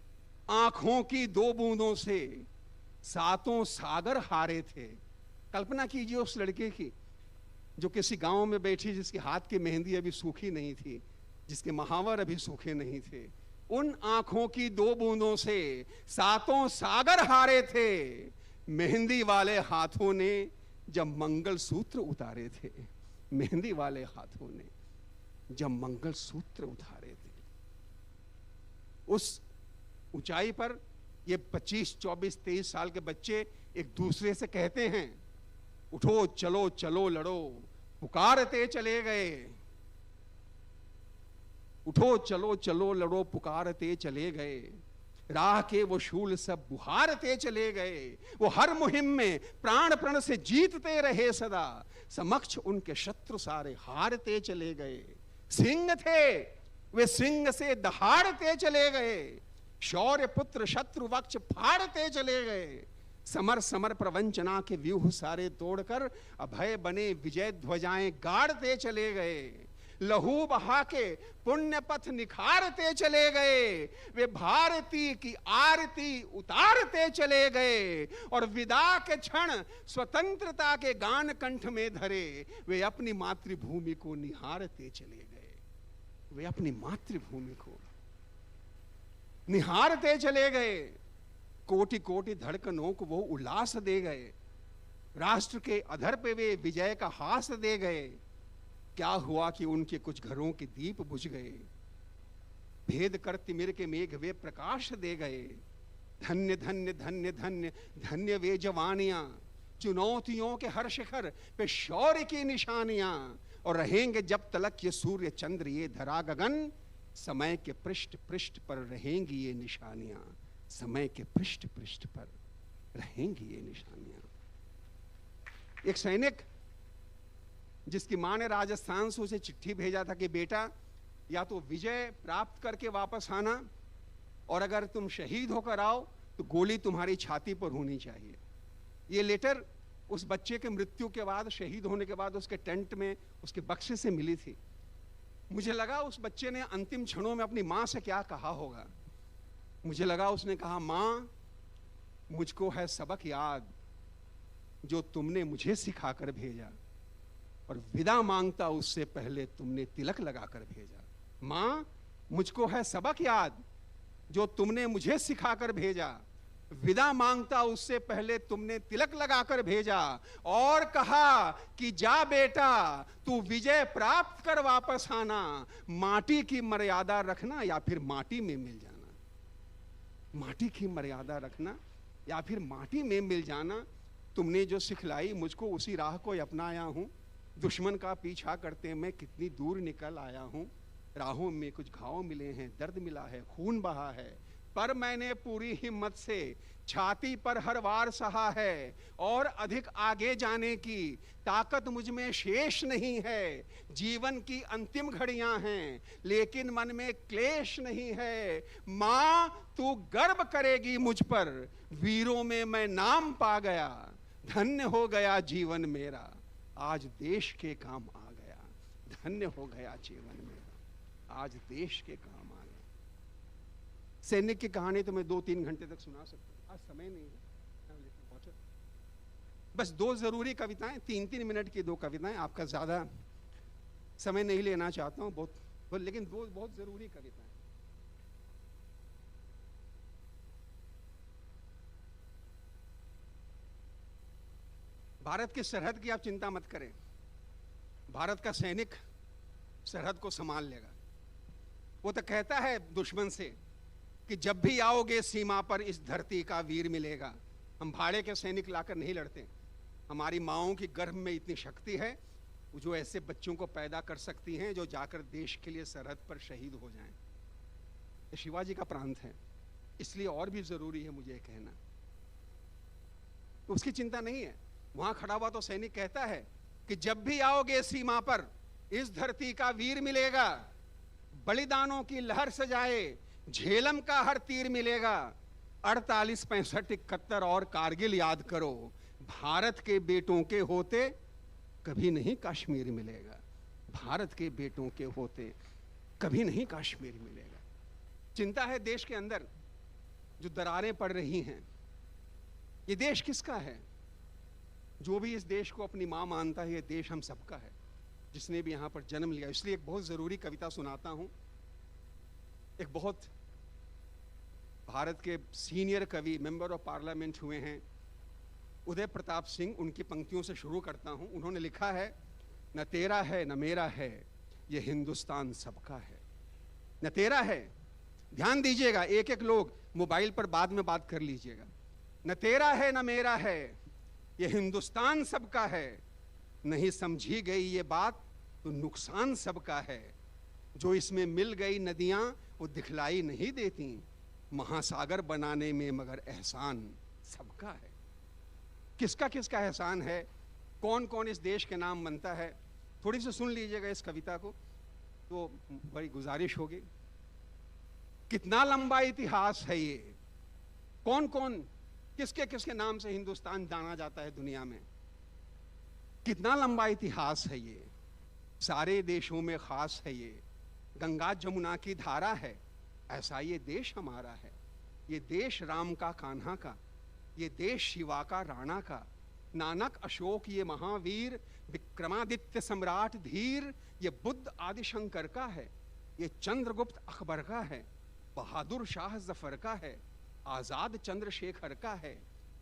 आंखों की 2 बूंदों से 7 सागर हारे थे। कल्पना कीजिए उस लड़के की जो किसी गांव में बैठी, जिसके हाथ की मेहंदी अभी सूखी नहीं थी, जिसके महावर अभी सूखे नहीं थे। उन आंखों की 2 बूंदों से 7 सागर हारे थे, मेहंदी वाले हाथों ने जब मंगल सूत्र उतारे थे। मेहंदी वाले हाथों ने जब मंगल सूत्र उतारे थे। उस ऊंचाई पर ये 25, 24, 23 साल के बच्चे एक दूसरे से कहते हैं, उठो चलो चलो लड़ो, पुकारते चले गए। उठो चलो चलो लड़ो, पुकारते चले गए। राह के वो शूल सब बुहारते चले गए। वो हर मुहिम में प्राण प्रण से जीतते रहे सदा, समक्ष उनके शत्रु सारे हारते चले गए। सिंह थे वे सिंह से दहाड़ते चले गए, शौर्य पुत्र शत्रु वक्ष फाड़ते चले गए। समर समर प्रवंचना के व्यूह सारे तोड़कर अभय बने विजय ध्वजाएं गाड़ते चले गए। लहू बहा के पुण्य पथ निखारते चले गए। वे भारती की आरती उतारते चले गए, और विदा के क्षण स्वतंत्रता के गान कंठ में धरे वे अपनी मातृभूमि को निहारते चले गए। वे अपनी मातृभूमि को निहारते चले गए, कोटि कोटि धड़कनों को वो उल्लास दे गए, राष्ट्र के अधर पे वे विजय का हास दे गए। क्या हुआ कि उनके कुछ घरों के दीप बुझ गए, भेद कर तिमिर के मेघ वे प्रकाश दे गए। धन्य धन्य धन्य धन्य धन्य वे जवानियां, चुनौतियों के हर शिखर पे शौर्य की निशानियां, और रहेंगे जब तलक ये सूर्य चंद्र ये धरा गगन, समय के पृष्ठ पृष्ठ पर रहेंगी ये निशानियां, समय के पृष्ठ पृष्ठ पर रहेंगी ये निशानियां। एक सैनिक जिसकी मां ने राजस्थान से उसे चिट्ठी भेजा था कि बेटा या तो विजय प्राप्त करके वापस आना, और अगर तुम शहीद होकर आओ तो गोली तुम्हारी छाती पर होनी चाहिए। ये लेटर उस बच्चे के मृत्यु के बाद, शहीद होने के बाद उसके टेंट में उसके बक्से से मिली थी। मुझे लगा उस बच्चे ने अंतिम क्षणों में अपनी मां से क्या कहा होगा। मुझे लगा उसने कहा, मां मुझको है सबक याद जो तुमने मुझे सिखाकर भेजा, और विदा मांगता उससे पहले तुमने तिलक लगाकर भेजा। मां मुझको है सबक याद जो तुमने मुझे सिखाकर भेजा, विदा मांगता उससे पहले तुमने तिलक लगाकर भेजा, और कहा कि जा बेटा तू विजय प्राप्त कर वापस आना, माटी की मर्यादा रखना या फिर माटी में मिल जाना। माटी की मर्यादा रखना या फिर माटी में मिल जाना। तुमने जो सिखलाई मुझको उसी राह को अपनाया हूं, दुश्मन का पीछा करते मैं कितनी दूर निकल आया हूं। राहों में कुछ घाव मिले हैं, दर्द मिला है, खून बहा है, पर मैंने पूरी हिम्मत से छाती पर हर वार सहा है, और अधिक आगे जाने की ताकत मुझ में शेष नहीं है। जीवन की अंतिम घड़ियां हैं लेकिन मन में क्लेश नहीं है। मां तू गर्व करेगी मुझ पर, वीरों में मैं नाम पा गया, धन्य हो गया जीवन मेरा, आज देश के काम आ गया। धन्य हो गया जीवन मेरा, आज देश के काम आ गया। सैनिक की कहानी तो मैं 2-3 घंटे तक सुना सकता हूं, आज समय नहीं है। बस 2 जरूरी कविताएं, 3-3 मिनट की 2 कविताएं, आपका ज्यादा समय नहीं लेना चाहता हूं, बहुत लेकिन 2 बहुत जरूरी कविताएं। भारत की सरहद की आप चिंता मत करें, भारत का सैनिक सरहद को संभाल लेगा। वो तो कहता है दुश्मन से कि जब भी आओगे सीमा पर इस धरती का वीर मिलेगा। हम भाड़े के सैनिक लाकर नहीं लड़ते, हमारी माओं की गर्भ में इतनी शक्ति है जो ऐसे बच्चों को पैदा कर सकती हैं जो जाकर देश के लिए सरहद पर शहीद हो जाएं। ये शिवाजी का प्रांत है, इसलिए और भी जरूरी है मुझे कहना। तो उसकी चिंता नहीं है। वहां खड़ा हुआ तो सैनिक कहता है कि जब भी आओगे सीमा पर इस धरती का वीर मिलेगा, बलिदानों की लहर सजाए झेलम का हर तीर मिलेगा। 48, 65, 71 और कारगिल याद करो, भारत के बेटों के होते कभी नहीं कश्मीर मिलेगा। भारत के बेटों के होते कभी नहीं कश्मीर मिलेगा। चिंता है देश के अंदर जो दरारें पड़ रही हैं। ये देश किसका है? जो भी इस देश को अपनी मां मानता है, ये देश हम सबका है, जिसने भी यहां पर जन्म लिया। इसलिए एक बहुत जरूरी कविता सुनाता हूं। एक बहुत भारत के सीनियर कवि, मेंबर ऑफ पार्लियामेंट हुए हैं, उदय प्रताप सिंह, उनकी पंक्तियों से शुरू करता हूं। उन्होंने लिखा है, न तेरा है न मेरा है, ये हिंदुस्तान सबका है। न तेरा है, ध्यान दीजिएगा, एक एक लोग मोबाइल पर बाद में बात कर लीजिएगा। न तेरा है न मेरा है, ये हिंदुस्तान सबका है। नहीं समझी गई ये बात तो नुकसान सबका है। जो इसमें मिल गई नदियां वो दिखलाई नहीं देती, महासागर बनाने में मगर एहसान सबका है। किसका किसका एहसान है, कौन कौन इस देश के नाम मनता है, थोड़ी सी सुन लीजिएगा इस कविता को तो बड़ी गुजारिश होगी। कितना लंबा इतिहास है ये, कौन कौन किसके किसके नाम से हिंदुस्तान जाना जाता है दुनिया में। कितना लंबा इतिहास है ये, सारे देशों में खास है ये। गंगा जमुना की धारा है, ऐसा ये देश हमारा है। ये देश राम का कान्हा का, ये देश शिवा का राणा का, नानक अशोक ये महावीर, विक्रमादित्य सम्राट धीर, ये बुद्ध आदि शंकर का है। ये चंद्रगुप्त अकबर का है, बहादुर शाह जफर का है, आजाद चंद्रशेखर का है,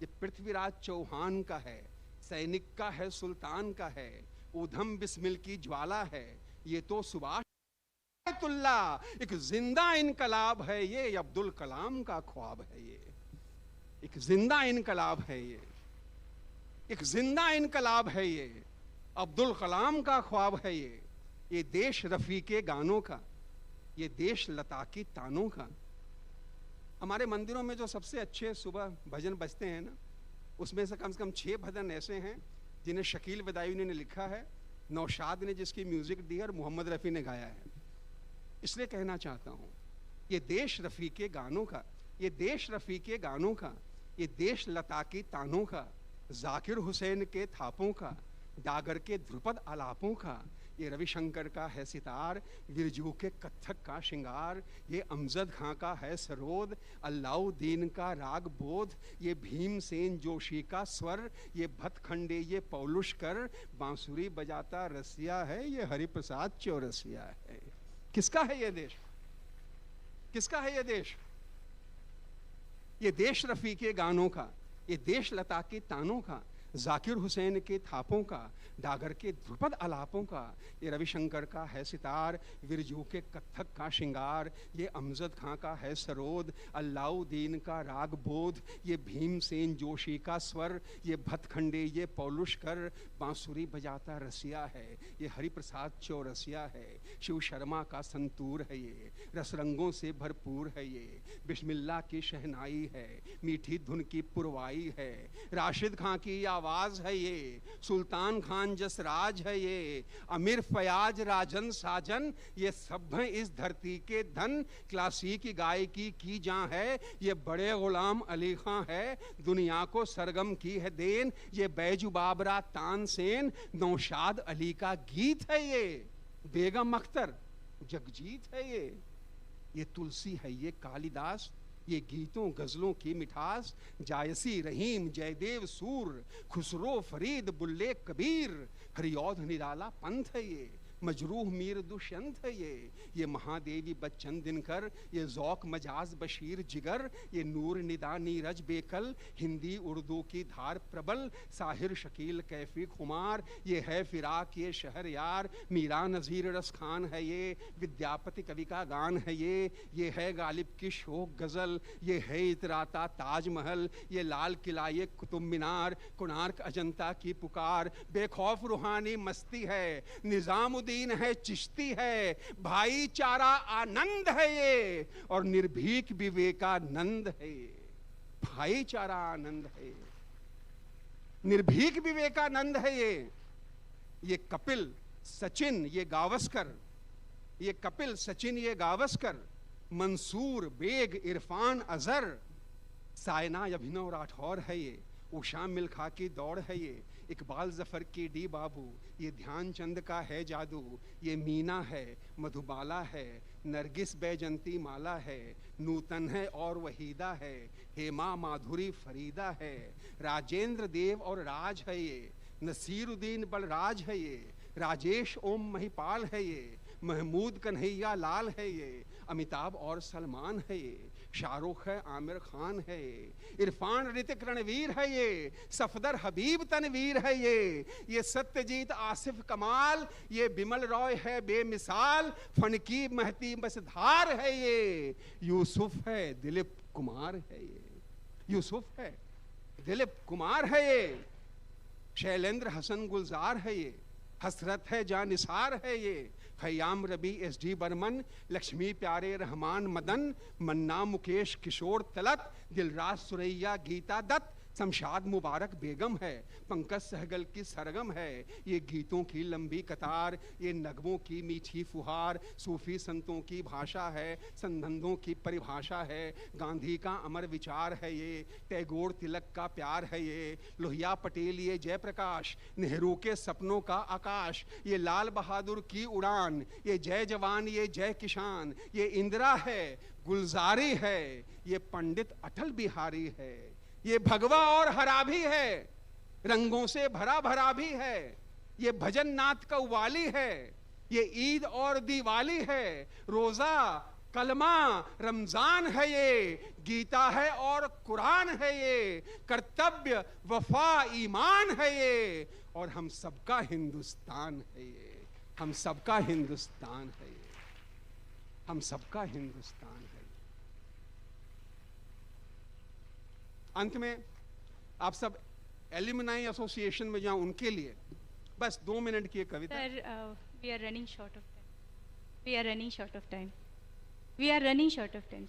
ये पृथ्वीराज चौहान का है, सैनिक का है, सुल्तान का है, ऊधम बिस्मिल की ज्वाला है, ये तो सुभाष एक जिंदा इनकलाब है, ये अब्दुल कलाम का ख्वाब है, ये एक जिंदा इनकलाब है, ये एक जिंदा इनकलाब है, ये अब्दुल कलाम का ख्वाब है, ये देश रफी के गानों का, ये देश लता की तानों का। हमारे मंदिरों में जो सबसे अच्छे सुबह भजन बजते हैं ना, उसमें से कम 6 भजन ऐसे हैं जिन्हें शकील बदायूनी ने लिखा है, नौशाद ने जिसकी म्यूजिक दी है और मोहम्मद रफ़ी ने गाया है। इसलिए कहना चाहता हूँ, ये देश रफ़ी के गानों का, ये देश रफ़ी के गानों का, ये देश लता की तानों का, जाकिर हुसैन के थापों का, डागर के ध्रुपद आलापों का, ये रविशंकर का है सितार, विरजू के कत्थक का श्रृंगार, ये अमजद खां का है सरोद, अल्लाउद्दीन का राग बोध, ये भीमसेन जोशी का स्वर, ये भतखंडे ये पौलुष्कर, बांसुरी बजाता रसिया है, ये हरिप्रसाद चौरसिया है। किसका है ये देश? किसका है ये देश? ये देश रफ़ी के गानों का, ये देश लता के तानों का, जाकिर हुसैन के थापों का, डागर के ध्रुपद आलापों का, ये रविशंकर का है सितार, विरजू के कत्थक का श्रृंगार, ये अमजद खां का है सरोद, अल्लाउद्दीन का राग बोध, ये भीमसेन जोशी का स्वर, ये भतखंडे ये पौलुष्कर, बांसुरी बजाता रसिया है, ये हरिप्रसाद चौरसिया है, शिव शर्मा का संतूर है, ये रसरंगों से भरपूर है, ये बिस्मिल्लाह की शहनाई है, मीठी धुन की पुरवाई है, राशिद खां की आवाज है, ये सुल्तान खान जसराज है, ये अमीर फयाज राजन साजन, ये सब हैं इस धरती के धन, क्लासिक गायकी की जान है, ये बड़े गुलाम अली खां है, दुनिया को सरगम की है देन, ये बैजू बाबरा तानसेन, नौशाद अली का गीत है, ये बेगम अख्तर जगजीत है, ये तुलसी है, ये कालिदास, ये गीतों गजलों की मिठास, जायसी रहीम जयदेव सूर, खुसरो फरीद बुल्ले कबीर, हरिऔध निराला पंथ है, ये मजरूह मीर दुष्यंत है, ये महादेवी बच्चन दिनकर, ये ज़ौक मजाज बशीर जिगर, ये नूर निदा नीरज बेकल, हिंदी उर्दू की धार प्रबल, साहिर शकील कैफी खुमार, ये है फिराक ये शहर यार, मीरा नज़ीर रस खान है, ये विद्यापति कवि का गान है, ये है गालिब की शोक गज़ल, ये है इतराता ताजमहल, ये लाल किला ये कुतुब मीनार, कोणार्क अजंता की पुकार, बेखौफ रूहानी मस्ती है, निज़ामुद्दीन है चिश्ती है, भाईचारा आनंद है ये, और निर्भीक विवेकानंद है, भाईचारा आनंद है, निर्भीक विवेकानंद है, ये कपिल सचिन ये गावस्कर, ये कपिल सचिन ये गावस्कर, मंसूर बेग इरफान अजहर, सायना अभिनव राठौर है, ये उषा मिल्खा की दौड़ है, ये इकबाल जफर की डी बाबू, ये ध्यानचंद का है जादू, ये मीना है मधुबाला है, नरगिस बैजंती माला है, नूतन है और वहीदा है, हेमा माधुरी फरीदा है, राजेंद्र देव और राज है, ये नसीरुद्दीन बलराज है, ये राजेश ओम महिपाल है, ये महमूद कन्हैया लाल है, ये अमिताभ और सलमान है, ये शाहरुख है आमिर खान है, इरफान ऋतिक रणवीर है, ये सफदर हबीब तनवीर है, ये सत्यजीत आसिफ कमाल, ये बिमल रॉय है बेमिसाल, फनकी महती बसधार है, ये यूसुफ है दिलीप कुमार है, ये यूसुफ है दिलीप कुमार है, ये शैलेंद्र हसन गुलजार है, ये हसरत है जानिसार है, ये खयाम रबी एस.डी. बर्मन, लक्ष्मी प्यारे रहमान मदन, मन्ना मुकेश किशोर तलत, दिलराज सुरैया गीता दत्त, शमशाद मुबारक बेगम है, पंकज सहगल की सरगम है, ये गीतों की लंबी कतार, ये नगमों की मीठी फुहार, सूफी संतों की भाषा है, संबंधों की परिभाषा है, गांधी का अमर विचार है, ये टैगोर तिलक का प्यार है, ये लोहिया पटेल ये जयप्रकाश, नेहरू के सपनों का आकाश, ये लाल बहादुर की उड़ान, ये जय जवान ये जय किसान, ये इंदिरा है गुलजारी है, ये पंडित अटल बिहारी है, ये भगवा और हरा भी है, रंगों से भरा भरा भी है, ये भजन नाथ कव्वाली है, ये ईद और दिवाली है, रोजा कलमा रमजान है, ये गीता है और कुरान है, ये कर्तव्य वफा ईमान है, ये और हम सबका हिंदुस्तान है, ये हम सबका हिंदुस्तान है, ये हम सबका हिंदुस्तान है। अंत में आप सब एल्यूमिनाई एसोसिएशन में जाओ, उनके लिए बस 2 मिनट की एक कविता। Sir, we are running short of time. We are running short of time. We are running short of time.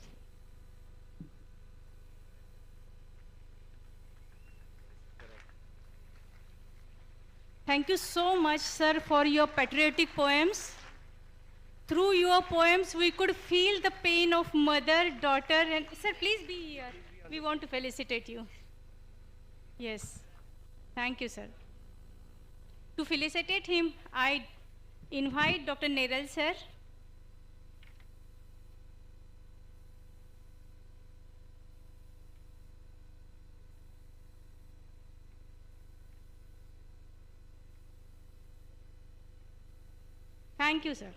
Thank you so much, sir, for your patriotic poems. Through your poems, we could feel the pain of mother, daughter, and sir, please be here. We want to felicitate you. Yes. Thank you, sir. To felicitate him, I invite Dr. Neral, sir. Thank you, sir.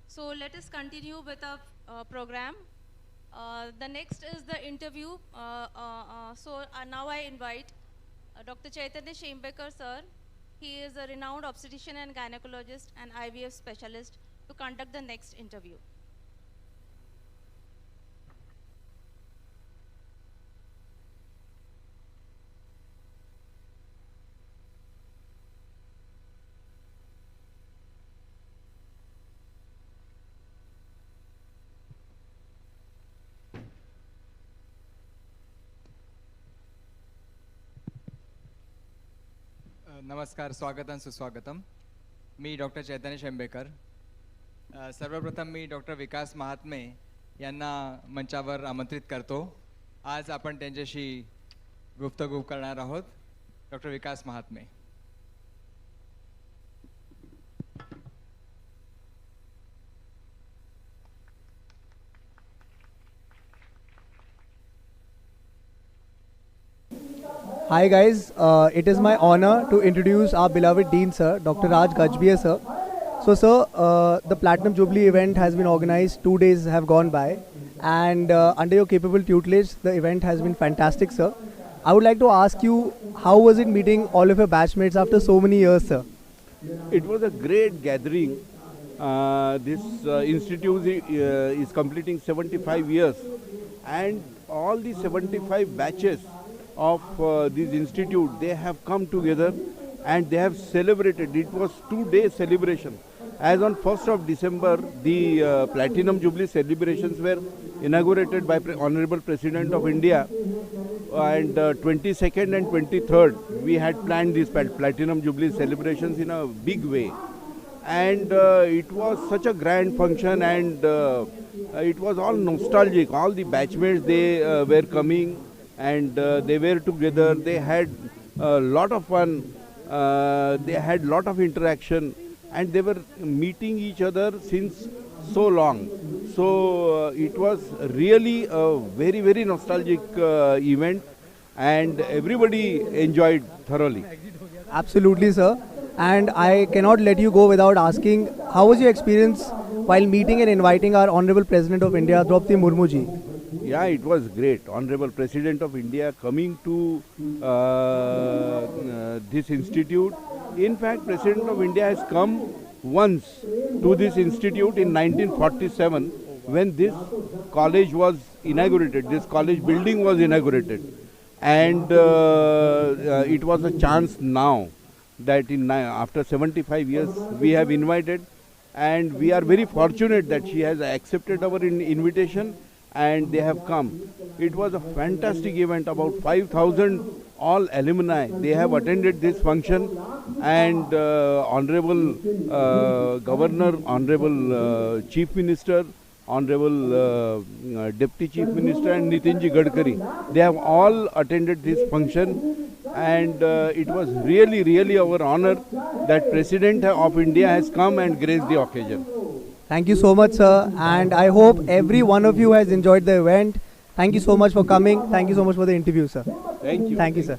So let us continue with our program. The next is the interview. Now I invite Dr. Chaitanya Shembekar, sir. He is a renowned obstetrician and gynecologist and IVF specialist to conduct the next interview. नमस्कार, स्वागतम सुस्वागतम. मी डॉक्टर चैतन्य शेंबेकर. सर्वप्रथम मी डॉक्टर विकास महात्मे यांना मंचावर आमंत्रित करतो. आज आपण त्यांच्याशी गुफ्तगू करणार आहोत. Doctor Vikas Mahatme. Hi guys, it is my honor to introduce our beloved Dean Sir, Dr. Raj Gajbia Sir. So sir, the Platinum Jubilee event has been organized, 2 days have gone by, and under your capable tutelage, the event has been fantastic, sir. I would like to ask you, how was it meeting all of your batchmates after so many years, sir? It was a great gathering. This institute is completing 75 years, and all the 75 batches of this institute, they have come together and they have celebrated. It was 2-day celebration. As on 1st of December, the Platinum Jubilee celebrations were inaugurated by Honorable President of India, and 22nd and 23rd, we had planned these Platinum Jubilee celebrations in a big way. And it was such a grand function, and it was all nostalgic. All the batchmates, they were coming, and they were together. They had a lot of fun, they had lot of interaction, and they were meeting each other since so long. So it was really a very, very nostalgic event, and everybody enjoyed thoroughly. Absolutely, sir. And I cannot let you go without asking, how was your experience while meeting and inviting our Honorable President of India, Draupadi Murmu ji? Yeah, it was great. Honorable President of India coming to this institute. In fact, President of India has come once to this institute in 1947 when this college was inaugurated, this college building was inaugurated. And it was a chance now that after 75 years we have invited, and we are very fortunate that she has accepted our invitation and they have come. It was a fantastic event. About 5,000 all alumni, they have attended this function, and Honorable Governor, Honorable Chief Minister, Honorable Deputy Chief Minister and Nitinji Gadkari, they have all attended this function, and it was really, really our honor that President of India has come and graced the occasion. Thank you so much, sir. And I hope every one of you has enjoyed the event. Thank you so much for coming. Thank you so much for the interview, sir. Thank you. Thank you, sir.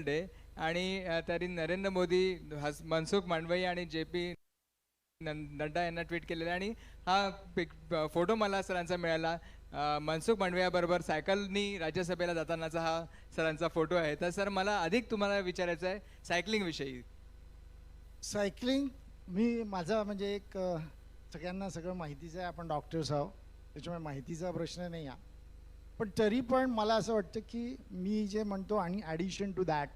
Day आणि तरी नरेंद्र मोदी मनसुख मांडवई आणि JP नड्डा यांना ट्विट केलेलं आणि हा फोटो मला सरांचा मिळाला मनसुख मांडवयाबरोबर सायकलनी राज्यसभेला जातानाचा हा सरांचा फोटो आहे. तर सर मला अधिक तुम्हाला विचारायचं आहे सायकलिंग विषयी. सायकलिंग माझा म्हणजे एक सगळ्यांना सगळं माहितीचं आहे, आपण डॉक्टर्स आहोत त्याच्यामुळे माहितीचा प्रश्न नाही आहे. पण तरी पण मला असं वाटतं की मी जे म्हणतो आणि ॲडिशन टू दॅट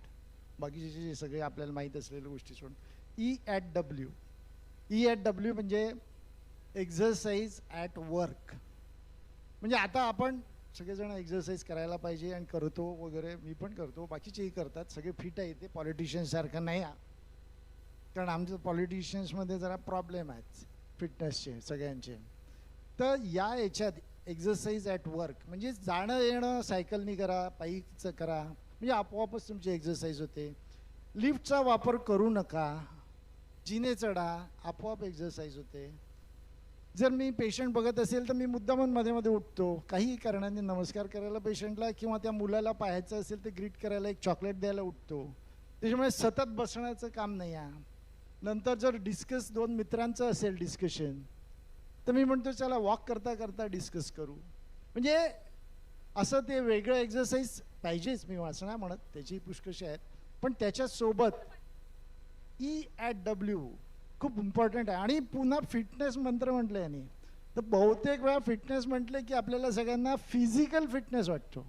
बाकीचे जे सगळे आपल्याला माहीत असलेल्या गोष्टी सोडून E@W म्हणजे एक्झरसाइज ॲट वर्क. म्हणजे आता आपण सगळेजण एक्झरसाइज करायला पाहिजे आणि करतो वगैरे, मी पण करतो, बाकीचेही करतात, सगळे फिट आहे. ते पॉलिटिशियन्ससारखं नाही आहे, कारण आमचं पॉलिटिशियन्समध्ये जरा प्रॉब्लेम आहेत फिटनेसचे सगळ्यांचे. तर या याच्यात एक्झरसाइज ॲट वर्क म्हणजे जाणं येणं सायकलनी करा, पायीचं करा, म्हणजे आपोआपच तुमची एक्झरसाइज होते. लिफ्टचा वापर करू नका, जिने चढा, आपोआप एक्झरसाइज होते. जर मी पेशंट बघत असेल तर मी मुद्दामून मध्ये मध्ये उठतो, काही कारणाने नमस्कार करायला पेशंटला, किंवा त्या मुलाला पाहायचं असेल तर ग्रीट करायला एक चॉकलेट द्यायला उठतो. त्याच्यामुळे सतत बसण्याचं काम नाही आहे. नंतर जर डिस्कस दोन मित्रांचं असेल डिस्कशन तर मी म्हणतो चला वॉक करता करता डिस्कस करू. म्हणजे असं ते वेगळं एक्झरसाइज पाहिजेच, मी वाचणार म्हणत, त्याची पुष्कशी आहेत. पण त्याच्यासोबत E@W खूप इम्पॉर्टंट आहे. आणि पुन्हा फिटनेस मंत्र म्हटलं याने, तर बहुतेक वेळा फिटनेस म्हटलं की आपल्याला सगळ्यांना फिजिकल फिटनेस वाटतो,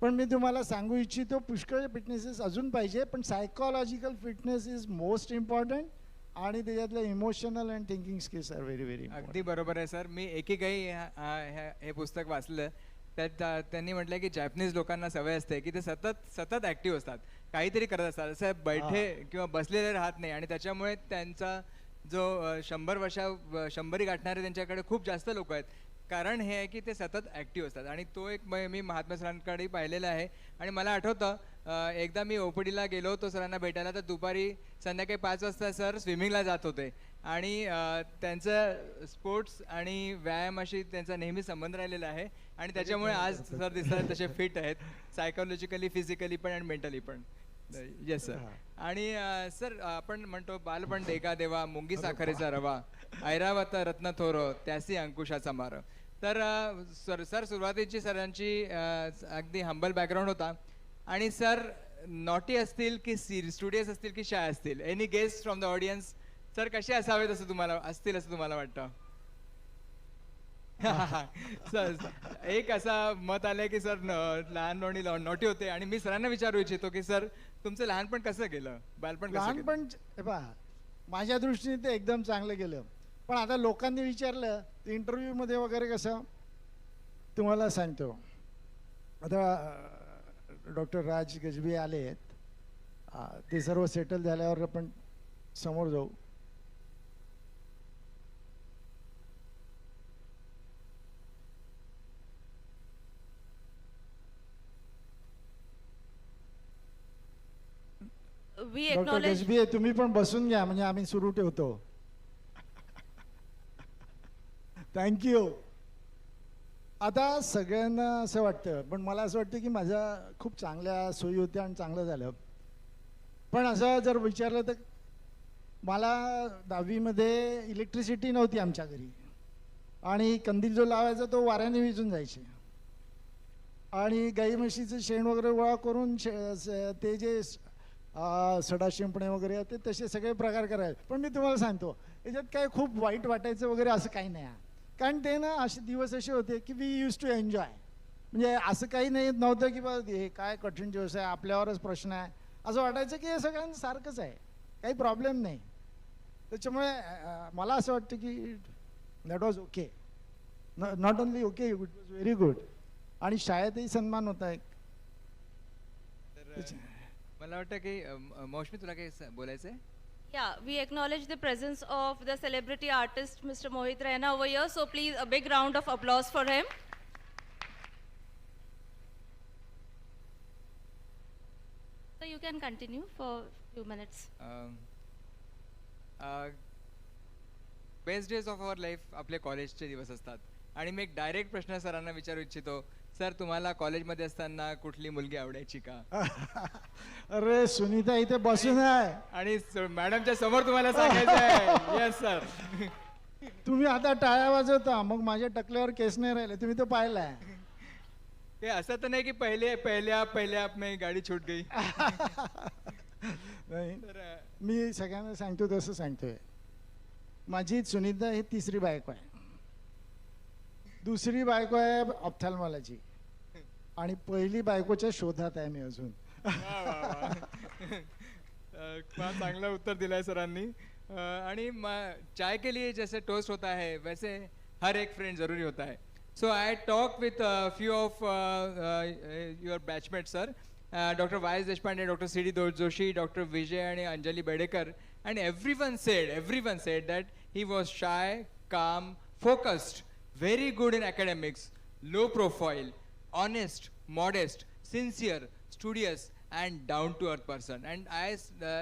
पण मी तुम्हाला सांगू इच्छितो पुष्कळ फिटनेसेस अजून पाहिजे, पण psychological fitness is most important. आणि त्याच्यातलं emotional and thinking skills are very very. अगदी बरोबर आहे सर. मी एकेकाही हे पुस्तक वाचलं त्यात त्यांनी म्हटलं की जॅपनीज लोकांना सवय असते की ते सतत ॲक्टिव्ह असतात, काहीतरी करत असतात, असं बैठे किंवा बसलेले राहत नाही. आणि त्याच्यामुळे त्यांचा जो 100 गाठणारे त्यांच्याकडे खूप जास्त लोक आहेत. कारण हे आहे की ते सतत ॲक्टिव्ह असतात. आणि तो एक मी महात्मा सरांकडे पाहिलेला आहे. आणि मला आठवतं एकदा मी OPDला गेलो होतो सरांना भेटायला, तर दुपारी संध्याकाळी 5 वाजता सर स्विमिंगला जात होते. आणि त्यांचं स्पोर्ट्स आणि व्यायामाशी त्यांचा नेहमी संबंध राहिलेला आहे. आणि त्याच्यामुळे आज सर दिसतात तसे फिट आहेत, सायकोलॉजिकली, फिजिकली पण आणि मेंटली पण. Yes sir. आणि सर आपण म्हणतो बालपण देगा देवा, मुंगी साखरेचा रवा, ऐरावत रत्न थोर, त्यासी अंकुशाचा मार. तर सर सुरुवातीची सरांची अगदी हंबल बॅकग्राऊंड होता. आणि सर नॉटी असतील की स्टुडियस असतील की शाय असतील, any guest from the audience sir कसे असावेत असं तुम्हाला वाटतं? सर एक असा मत आलंय की सर लहानपणी नॉटी होते. आणि मी सरांना विचारू इच्छितो की सर तुमचं लहानपण कसं गेलं, बालपण कसं गेलं? लहानपण पहा माझ्या दृष्टीने ते एकदम चांगलं गेलं. पण आता लोकांनी विचारलं तर इंटरव्ह्यूमध्ये वगैरे कसं तुम्हाला सांगतो. आता डॉक्टर राज गजबी आले आहेत, ते सर्व सेटल झाल्यावर आपण समोर जाऊ. We doctor acknowledge. गजबी तुम्ही पण बसून घ्या म्हणजे आम्ही सुरू ठेवतो. थँक्यू. आता सगळ्यांना असं वाटतं, पण मला असं वाटतं की माझ्या खूप चांगल्या सोयी होत्या आणि चांगलं झालं. पण असं जर विचारलं तर मला 10वीमध्ये इलेक्ट्रिसिटी नव्हती आमच्या घरी आणि कंदील जो लावायचा तो वाऱ्याने विजून जायचे आणि गाई म्हशीचं शेण वगैरे गोळा करून ते जे सडा शिंपणे वगैरे ते तसे सगळे प्रकार करायचे. पण मी तुम्हाला सांगतो याच्यात काय खूप वाईट वाटायचं वगैरे असं काही नाही. कारण ते ना असे दिवस असे होते की वी यूज टू एन्जॉय. म्हणजे असं काही नाही नव्हतं की बा हे काय कठीण दिवस आहे, आपल्यावरच प्रश्न आहे, असं वाटायचं की हे सगळ्यांचं सारखंच आहे, काही प्रॉब्लेम नाही. त्याच्यामुळे मला असं वाटतं की that was okay, not only okay, it was very good. आणि शाळेतही सन्मान होता एक. मला वाटतं की मौसमी तुला काही बोलायचं आहे? Yeah, we acknowledge the presence of the celebrity artist Mr. Mohit Raina over here. So please, a big round of applause for him. So you can continue for a few minutes. Best days of our life आपले कॉलेजचे दिवस असतात आणि मी एक डायरेक्ट प्रश्न सरांना विचारू इच्छितो. सर, तुम्हाला कॉलेजमध्ये असताना कुठली मुलगी आवडायची का? अरे सुनीता इथे बसून आहे आणि मॅडमच्या समोर तुम्हाला सांगायचं आहे. Yes sir. तुम्ही आता टाळ्या वाजवता, मग माझ्या टकल्यावर केस नाही राहिले, तुम्ही तो पाहिलाय. हे असं तर नाही की पहिले आप में गाडी छूट गई. नाही, मी सगळ्यांना सांगतो तसं सांगतोय. माझी सुनीता ही तिसरी बायको आहे. दुसरी बायको आहे ऑप्थॅल्मॉलॉजी आणि पहिली बायकोच्या शोधात आहे मी अजून. चांगलं उत्तर दिलंय सरांनी. आणि चाय के लिए जैसे टोस्ट होता है वैसे हर एक फ्रेंड जरूरी होता है. So I talk with few of your batchmate sir, doctor Y S Deshpande, doctor C D Joshi, doctor Vijay आणि Anjali Bedekar, and everyone said that he was shy, calm, focused, very good in academics, low profile, honest, modest, sincere, studious and down to earth person. And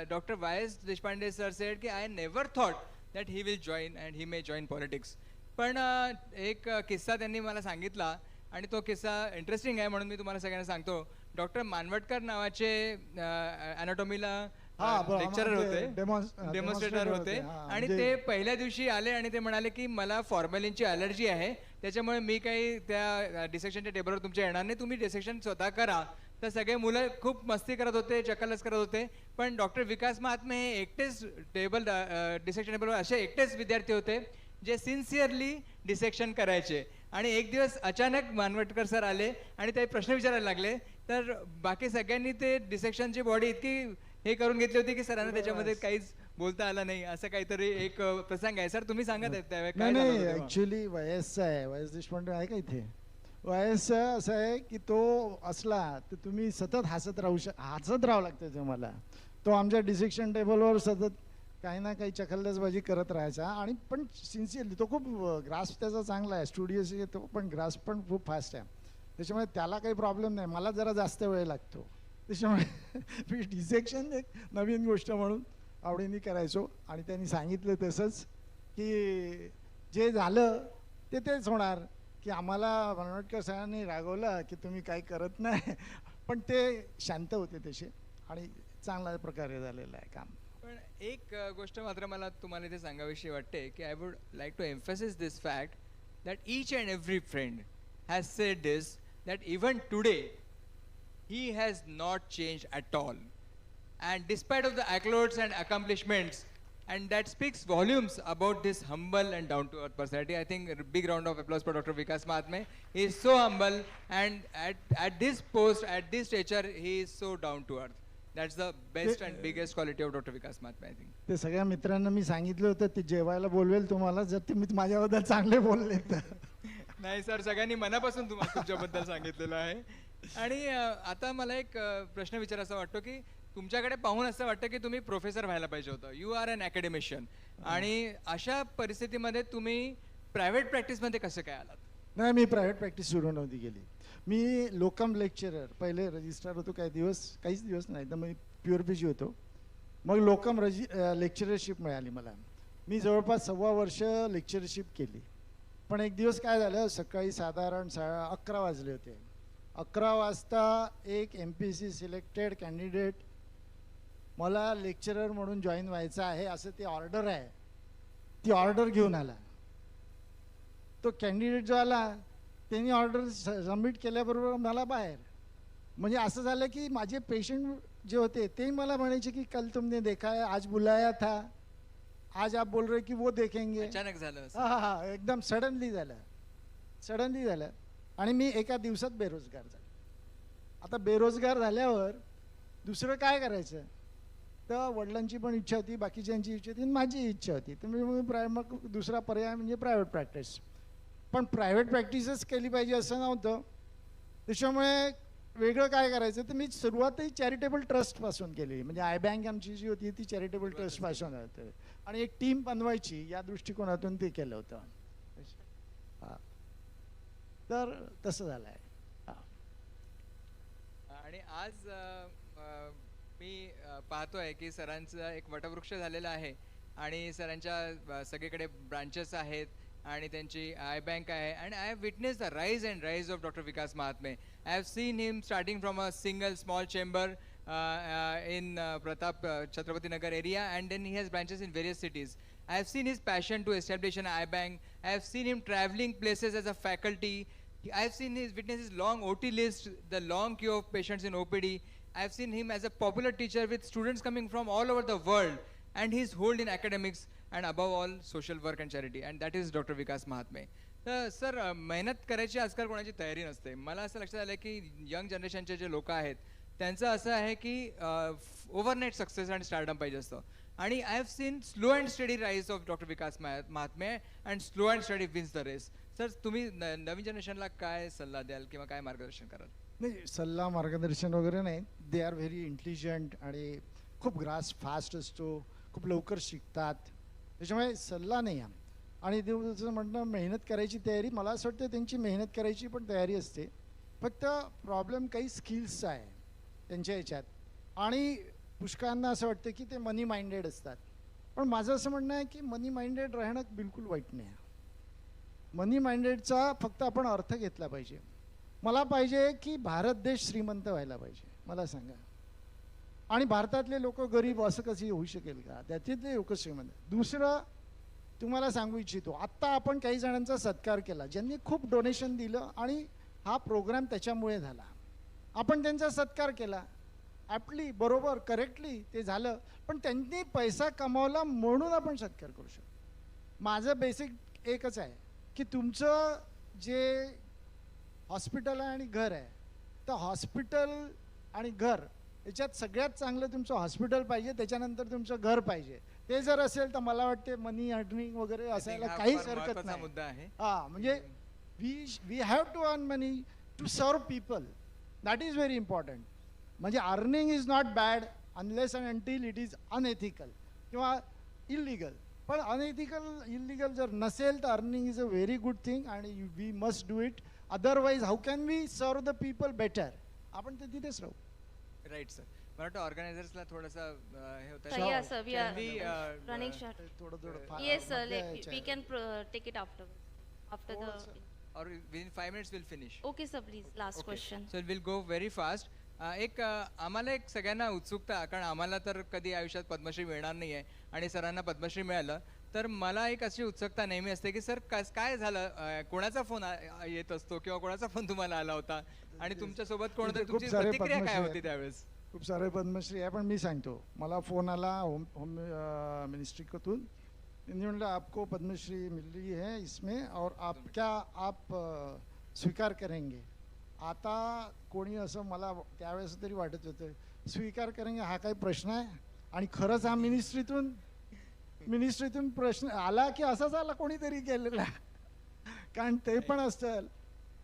Dr. Y.S. Deshpande sir said कि I never thought that he will join and he may join politics. पण एक किस्सा त्यांनी मला सांगितला आणि तो किस्सा इंटरेस्टिंग आहे म्हणून मी तुम्हाला सगळ्यांना सांगतो. डॉक्टर मानवटकर नावाचे अॅनाटॉमीला लेक्चरर होते, डेमॉन्स्ट्रेटर होते आणि ते पहिल्या दिवशी आले आणि ते म्हणाले की मला फॉर्मॅलिनची अलर्जी आहे, त्याच्यामुळे मी काही त्या डिसेक्शनच्या टेबलवर तुमच्या येणार नाही, तुम्ही डिसेक्शन स्वतः करा. तर सगळे मुलं खूप मस्ती करत होते, चक्कलच करत होते. पण डॉक्टर विकास महात्मे हे एकटेच डिसेक्शन टेबलवर असे एकटेच विद्यार्थी होते जे सिन्सिअरली डिसेक्शन करायचे. आणि एक दिवस अचानक मानवटकर सर आले आणि ते प्रश्न विचारायला लागले. तर बाकी सगळ्यांनी ते डिसेक्शनची बॉडी इतकी हे करून घेतली होती की सरांना त्याच्यामध्ये काहीच बोलता आलं नाही. असं काहीतरी एक प्रसंग आहे. सर तुम्ही सांगत आहेत त्यावेळी? नाही, ऍक्च्युली वायएस आहे, वायएस देशपांडे आहे का इथे? वायएस असं आहे की तो असला तर तुम्ही सतत हसत राहावं लागतं तुम्हाला. तो आमच्या डिसेक्शन टेबलवर सतत काही ना काही चखलबाजी करत राहायचा आणि पण सिन्सिअरली तो खूप ग्रास्प त्याचा चांगला आहे, स्टुडिओस येतो पण ग्रास्प पण खूप फास्ट आहे. त्याच्यामुळे त्याला काही प्रॉब्लेम नाही, मला जरा जास्त वेळ लागतो. त्याच्यामुळे मी डिसेक्शन एक नवीन गोष्ट म्हणून आवडीने करायचो आणि त्यांनी सांगितलं तसंच की जे झालं ते तेच होणार. की आम्हाला मानवटकर सरांनी रागवलं की तुम्ही काही करत नाही, पण ते शांत होते तसे आणि चांगल्या प्रकारे झालेलं आहे काम. पण एक गोष्ट मात्र मला तुम्हाला इथे सांगावीशी वाटते की I would like to emphasis this fact that each and every friend has said this that even today he has not changed at all, and despite of the accolades and accomplishments, and that speaks volumes about this humble and down to earth personality. I think a big round of applause for Dr. Vikas Mahatme. He is so humble and at this post, at this stature, he is so down to earth. That's the best and biggest quality of doctor Vikas Mahatme I think. ते सगळ्या मित्रांना मी सांगितलं होतं ते जेवायला बोलवेल तुम्हाला जर तुम्ही माझ्याबद्दल चांगले बोलले तर. नाही सर, सगळ्यांनी मनापासून तुम्हाला तुमच्याबद्दल सांगितलेलं आहे. आणि आता मला एक प्रश्न विचारायचा वाटतो की तुमच्याकडे पाहून असं वाटतं की तुम्ही प्रोफेसर व्हायला पाहिजे होतं. यू आर अन अकॅडमिशियन, आणि अशा परिस्थितीमध्ये तुम्ही प्रायव्हेट प्रॅक्टिसमध्ये कसं काय आलात? नाही, मी प्रायव्हेट प्रॅक्टिस सुरू नव्हती केली. मी लोकम लेक्चरर, पहिले रजिस्ट्रार होतो काहीच दिवस नाही, तर मी प्युअर पी जी होतो. मग लोकम लेक्चररशिप मिळाली मला. मी जवळपास 1.25 वर्ष लेक्चरशिप केली. पण एक दिवस काय झालं, सकाळी साधारण 11 वाजले होते. 11 वाजता एक MPC सिलेक्टेड कॅन्डिडेट मला लेक्चरर म्हणून जॉईन व्हायचं आहे असं ती ऑर्डर आहे, ती ऑर्डर घेऊन आला. तो कॅन्डिडेट जो आला त्यांनी ऑर्डर सबमिट केल्याबरोबर मला बाहेर. म्हणजे असं झालं की माझे पेशंट जे होते ते मला म्हणायचे की कल तुमने देखा है, आज बुलाया था, आज आप बोल रहे की वो देखेंगे. अचानक झालं असं? हा, एकदम सडनली झालं. आणि मी एका दिवसात बेरोजगार झालो. आता बेरोजगार झाल्यावर दुसरं काय करायचं, तर वडिलांची पण इच्छा होती, बाकीच्यांची इच्छा होती, माझी इच्छा होती. तर मी मग दुसरा पर्याय म्हणजे प्रायव्हेट प्रॅक्टिस. पण प्रायव्हेट प्रॅक्टिसच केली पाहिजे असं नव्हतं. त्याच्यामुळे वेगळं काय करायचं, तर मी सुरुवातही चॅरिटेबल ट्रस्टपासून केली. म्हणजे आय बँक आमची जी होती ती चॅरिटेबल ट्रस्टपासून होते, आणि एक टीम बनवायची या दृष्टिकोनातून ते केलं होतं. हां, तर तसं झालं आहे. आणि आज मी पाहतोय की सरांचा एक वटवृक्ष झालेला आहे, आणि सरांच्या सगळीकडे ब्रांचेस आहेत, आणि त्यांची आय बँक आहे. And I have witness the rise of doctor Vikas Mahatme. I have seen him starting from a single small chamber in Pratap Chhatrapati Nagar area, and then he has branches in various cities. I have seen his passion to establish an iBank. I have seen him traveling places as a faculty. I have seen witness his long OT list, the long queue of patients in OPD. I have seen him as a popular teacher with students coming from all over the world, and his hold in academics and above all social work and charity, and that is Dr. Vikas Mahatme. तर सर, मेहनत करायची आजकाल कोणाची तयारी नसते. मला असं लक्षात आलं की यंग जनरेशनचे जे लोक आहेत त्यांचं असं आहे की ओव्हरनाईट सक्सेस आणि स्टार्टअप पाहिजे असतं. आणि I have seen slow and steady rise of doctor Vikas Mahatme, and slow and steady wins the race. Sir, तुम्ही नवीन जनरेशनला काय सल्ला द्याल किंवा काय मार्गदर्शन कराल? नाही, सल्ला मार्गदर्शन वगैरे नाही. दे आर व्हेरी इंटेलिजंट आणि खूप ग्रास फास्ट असतो, खूप लवकर शिकतात. त्याच्यामुळे सल्ला नाही आहे. आणि देवचं म्हणणं मेहनत करायची तयारी, मला असं वाटतं त्यांची मेहनत करायची पण तयारी असते. फक्त प्रॉब्लेम काही स्किल्सचा आहे त्यांच्या ह्याच्यात. आणि पुष्कळांना असं वाटतं की ते मनी माइंडेड असतात. पण माझं असं म्हणणं आहे की मनी माइंडेड राहणं बिलकुल वाईट नाही. मनी माइंडेडचा फक्त आपण अर्थ घेतला पाहिजे. मला पाहिजे की भारत देश श्रीमंत व्हायला पाहिजे, मला सांगा. आणि भारतातले लोक गरीब असं कसं होऊ शकेल का? त्यातले लोक श्रीमंत. दुसरं तुम्हाला सांगू इच्छितो, आत्ता आपण काही जणांचा सत्कार केला ज्यांनी खूप डोनेशन दिलं, आणि हा प्रोग्राम त्याच्यामुळे झाला. आपण त्यांचा सत्कार केला, ॲप्टली, बरोबर, करेक्टली ते झालं. पण त्यांनी पैसा कमावला म्हणून आपण सत्कार करू शकतो. माझं बेसिक एकच आहे की तुमचं जे हॉस्पिटल आहे आणि घर आहे, तर हॉस्पिटल आणि घर याच्यात सगळ्यात चांगलं तुमचं हॉस्पिटल पाहिजे, त्याच्यानंतर तुमचं घर पाहिजे. ते जर असेल तर मला वाटते मनी अर्निंग वगैरे असायला काहीच हरकत नाही. मुद्दा आहे. हां, म्हणजे we have to earn money to serve people. That is very important. म्हणजे earning is not bad unless and until it is unethical किंवा इलिगल. पण अनएथिकल इलिगल जर नसेल तर earning is a very good thing, आणि we must do it. Otherwise how can we serve the people better? आपण तर तिथेच राहू. Right sir. मला वाटतं ऑर्गनायझर्सला थोडंसं हे होतं. Yeah, sir, we are running short. थोडं Yes, sir, we can take it after the. Or within 5 minutes we'll finish. Okay, sir, please, last question. So we'll go very fast. आम्हाला एक सगळ्यांना उत्सुकता, कारण आम्हाला तर कधी आयुष्यात पद्मश्री मिळणार नाही आहे, आणि सरांना पद्मश्री मिळालं तर मला एक अशी उत्सुकता नेहमी असते की सर काय झालं, कोणाचा फोन येत असतो किंवा कोणाचा फोन तुम्हाला आला होता, आणि तुमच्यासोबत कोणतं, तुमची प्रतिक्रिया काय होती त्यावेळेस? खूप सारे पद्मश्री आहे. पण मी सांगतो, मला फोन आला होम मिनिस्ट्रीतून. त्यांनी म्हटलं आपको पद्मश्री मिल रही है इसमें, और आप स्वीकार करेंगे. आता कोणी असं मला त्यावेळेस तरी वाटत होतं स्वीकार करेंगे हा काही प्रश्न आहे? आणि खरंच हा मिनिस्ट्रीतून प्रश्न आला की असाच आला कोणीतरी केलेला, कारण ते पण असतं.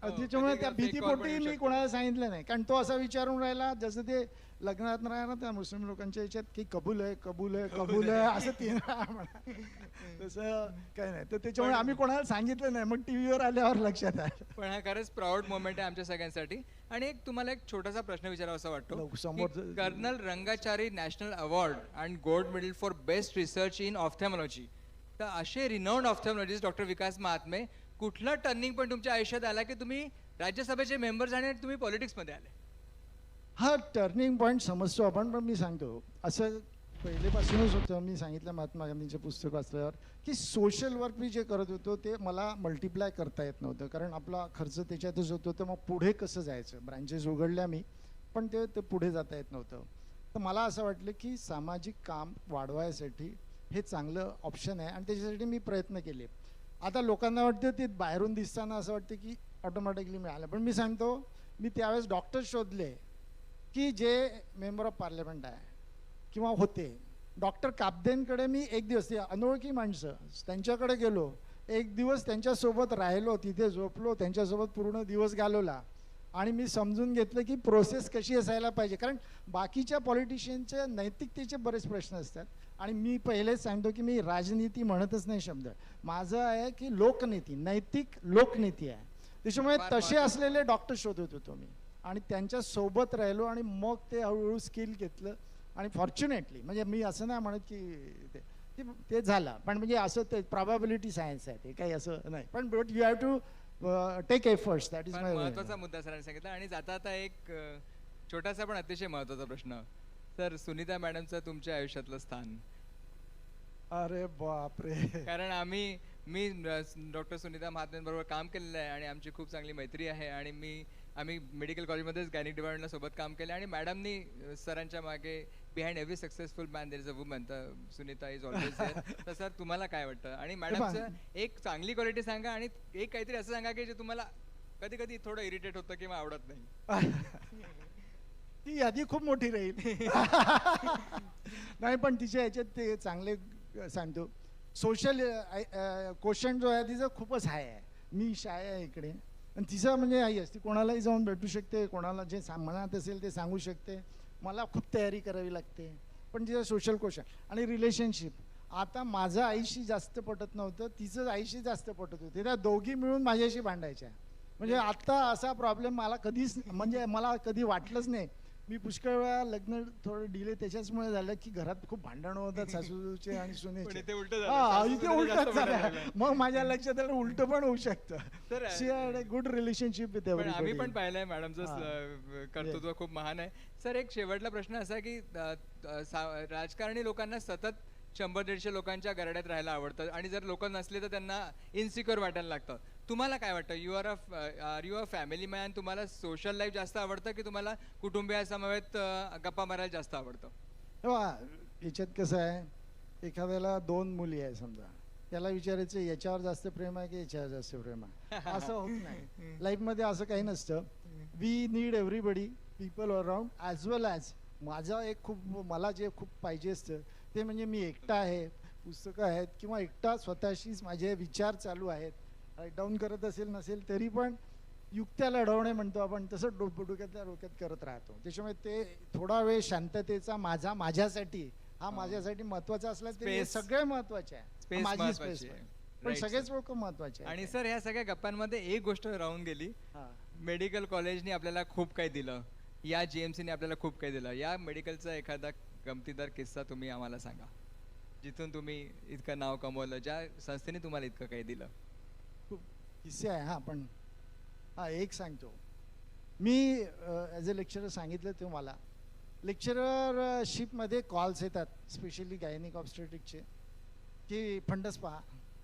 त्याच्यामुळे त्या भीतीपोटी मी कोणाला सांगितलं नाही, कारण तो असा विचारून राहिला जसं ते लग्नात राहिला त्या मुस्लिम लोकांच्या याच्यात की कबूल आहे कबूल आहे कबूल आहे असं 3 वेळा म्हणा, तसं काही नाही. तर त्याच्यामुळे आम्ही कोणाला सांगितलं नाही, मग टीव्हीवर आल्यावर लक्षात आलं. पण हा खरंच प्राऊड मोमेंट आहे आमच्या सगळ्यांसाठी. आणि एक तुम्हाला एक छोटासा प्रश्न विचारावा असं वाटतो. समोर- colonel Rangachari national award and gold medal for best research in ophthalmology. तर असे रिनाऊंड ऑफ्थॅमॉलॉजिस्ट डॉक्टर विकास महात्मे, कुठला टर्निंग पॉईंट तुमच्या आयुष्यात आला की तुम्ही राज्यसभेचे मेंबर्स आणि तुम्ही पॉलिटिक्समध्ये आले? हा टर्निंग पॉईंट समजतो आपण, पण मी सांगतो असं पहिलेपासूनच होतं. मी सांगितलं महात्मा गांधींचे पुस्तक वाचल्यावर की सोशल वर्क मी जे करत होतो ते मला मल्टिप्लाय करता येत नव्हतं, कारण आपला खर्च त्याच्यातच होतो. तर मग पुढे कसं जायचं? ब्रँचेस उघडल्या मी, पण ते पुढे जाता येत नव्हतं. तर मला असं वाटलं की सामाजिक काम वाढवायसाठी हे चांगलं ऑप्शन आहे आणि त्याच्यासाठी मी प्रयत्न केले. आता लोकांना वाटतं ते बाहेरून दिसताना असं वाटतं की ऑटोमॅटिकली मिळालं, पण मी सांगतो मी त्यावेळेस डॉक्टर शोधले की जे मेंबर ऑफ पार्लमेंट आहे किंवा होते. डॉक्टर काब्देंकडे मी एक दिवस, ते अनोळखी माणसं, त्यांच्याकडे गेलो, एक दिवस त्यांच्यासोबत राहिलो, तिथे झोपलो, त्यांच्यासोबत पूर्ण दिवस घालवला आणि मी समजून घेतलं की प्रोसेस कशी असायला पाहिजे. कारण बाकीच्या पॉलिटिशियनचे नैतिकतेचे बरेच प्रश्न असतात आणि मी पहिलेच सांगतो की मी राजनीती म्हणतच नाही शब्द, माझं आहे की लोकनीती, नैतिक लोकनीती आहे. त्याच्यामुळे तसे असलेले डॉक्टर शोधत होतो मी आणि त्यांच्या सोबत राहिलो आणि मग ते हळूहळू स्किल घेतलं आणि फॉर्च्युनेटली, म्हणजे मी असं नाही म्हणत की ते झालं, पण म्हणजे असं ते प्रॉबॅबिलिटी सायन्स आहे, ते काही असं नाही, पण but you have to take efforts. That is my महत्वाचा मुद्दा सरांनी सांगितला. आणि जाता आता एक छोटासा पण अतिशय महत्वाचा प्रश्न. सर, सुनीता मॅडमचं तुमच्या आयुष्यातलं स्थान? अरे बापरे. कारण मी डॉक्टर सुनीता महात्मेंबरोबर काम केलेलं आहे आणि आमची खूप चांगली मैत्री आहे आणि आम्ही मेडिकल कॉलेजमध्येच गायनिक डिपार्टमेंटला सोबत काम केलं आणि मॅडमनी सरांच्या मागे behind every successful man there is a woman, तर सुनीता इज ऑलवेज देयर. तर सर तुम्हाला काय वाटतं? आणि मॅडमचं एक चांगली क्वालिटी सांगा आणि एक काहीतरी असं सांगा की जे तुम्हाला कधी कधी थोडं इरिटेट होतं किंवा आवडत नाही. ती यादी खूप मोठी राहील. नाही, पण तिच्या याच्यात ते चांगले सांगतो. सोशल क्वेश्चन जो आहे तिचं खूपच हाय आहे. मी शाय आहे इकडे आणि तिचं म्हणजे आई असते, कोणालाही जाऊन भेटू शकते, कोणाला जे मनात असेल ते सांगू शकते. मला खूप तयारी करावी लागते, पण तिचं सोशल क्वेश्चन आणि रिलेशनशिप. आता माझं आईशी जास्त पटत नव्हतं, तिचं आईशी जास्त पटत होते. त्या दोघी मिळून माझ्याशी भांडायच्या. म्हणजे आता असा प्रॉब्लेम मला कधीच, म्हणजे मला कधी वाटलंच नाही. मी पुष्कळ वेळा लग्न थोडं डिले त्याच्याचमुळे झालं की घरात खूप भांडणं होतात सासूचे आणि सुनेचे. इथे उलट झालं. मग माझ्या लक्षात आलं उलट पण होऊ शकतं. She had a good relationship with everybody. आम्ही पण पाहिलंय मॅडमचं कर्तृत्व खूप महान आहे. सर, एक शेवटला प्रश्न असा की राजकारणी लोकांना सतत 100-150 लोकांच्या गरड्यात राहायला आवडतं आणि जर लोक नसले तर त्यांना इनसिक्युअर वाटायला लागतं. तुम्हाला काय वाटतं? Are you a family man? तुम्हाला सोशल लाईफ जास्त आवडतं की तुम्हाला कुटुंबियासमवेत गप्पा मारायला जास्त आवडतं? याच्यात कसं आहे, एखाद्याला 2 मुली आहे समजा, त्याला विचारायचं याच्यावर जास्त प्रेम आहे की याच्यावर जास्त प्रेम आहे, असं होत नाही. लाईफमध्ये असं काही नसतं. We need everybody, people around as well as. माझा एक मला जे खूप पाहिजे असतं ते म्हणजे मी एकटा आहे, पुस्तकं आहेत किंवा एकटा स्वतःशीच माझे विचार चालू आहेत, राईट डाऊन करत असेल नसेल तरी पण युक्त्या लढवणे म्हणतो आपण तसं डोक्यातल्या डोक्यात करत राहतो. त्याच्यामुळे ते थोडा वेळ शांततेचा माझ्यासाठी माझ्यासाठी महत्वाचा असला तरी सगळे महत्वाचे आहे. माझी स्पेस पण सगळेच लोक महत्वाचे. आणि सर, ह्या सगळ्या गप्पांमध्ये एक गोष्ट राहून गेली. मेडिकल कॉलेजने आपल्याला खूप काही दिलं, या GMCने आपल्याला खूप काही दिलं. या मेडिकलचा एखादा गमतीदार किस्सा तुम्ही आम्हाला सांगा, जिथून तुम्ही इतकं नाव कमवलं, ज्या संस्थेने तुम्हाला इतकं काही दिलं. खूप किस्से आहे. पण एक सांगतो. मी ॲज अ लेक्चरर सांगितलं ते मला लेक्चररशिपमध्ये कॉल्स येतात, स्पेशली गायनिक ऑब्स्टेट्रिकचे, की फंडस पहा,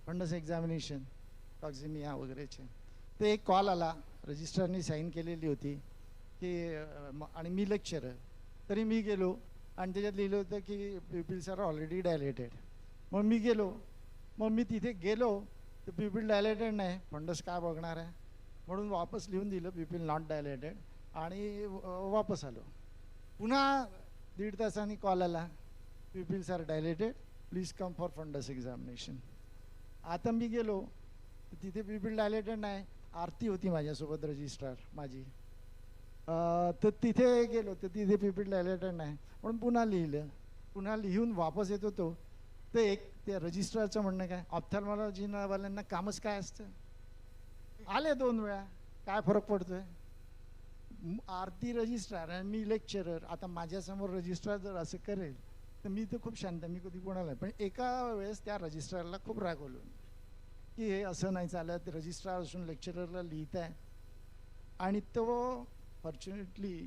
फंडस एक्झामिनेशन, टॉक्झिमिया वगैरेचे. ते एक कॉल आला, रजिस्ट्रारनी साईन केलेली होती की आणि मी लेक्चरर, तरी मी गेलो आणि त्याच्यात लिहिलं होतं की प्युपिल्स आर ऑलरेडी डायलेटेड. मग मी गेलो, मग मी तिथे गेलो तर प्युपिल डायलेटेड नाही, फंडस काय बघणार आहे म्हणून वापस लिहून दिलं प्युपिल नॉट डायलेटेड आणि वापस आलो. पुन्हा 1.5 तासांनी कॉल आला, pupils are dilated, please come for fundus examination. आता मी गेलो तर तिथे pupil डायलेटेड नाही, आरती होती माझ्यासोबत रजिस्ट्रार माझी. तर तिथे गेलो तर तिथे pupil डायलेटेड नाही, पण पुन्हा लिहिलं. पुन्हा लिहून वापस येत होतो तर त्या रजिस्ट्रारचं म्हणणं काय, ऑप्थॅल्मॉलॉजीवाल्यांना कामच काय असतं, आले 2 वेळा, काय फरक पडतोय. आरती रजिस्ट्रार आणि मी लेक्चरर. आता माझ्यासमोर रजिस्ट्रार जर असं करेल तर मी तर खूप शांत, मी कधी कोणाला. पण एका वेळेस त्या रजिस्ट्रारला खूप रागवलो की हे असं नाही चालत, रजिस्ट्रार असून लेक्चररला लिहित आहे. आणि तो फॉर्च्युनेटली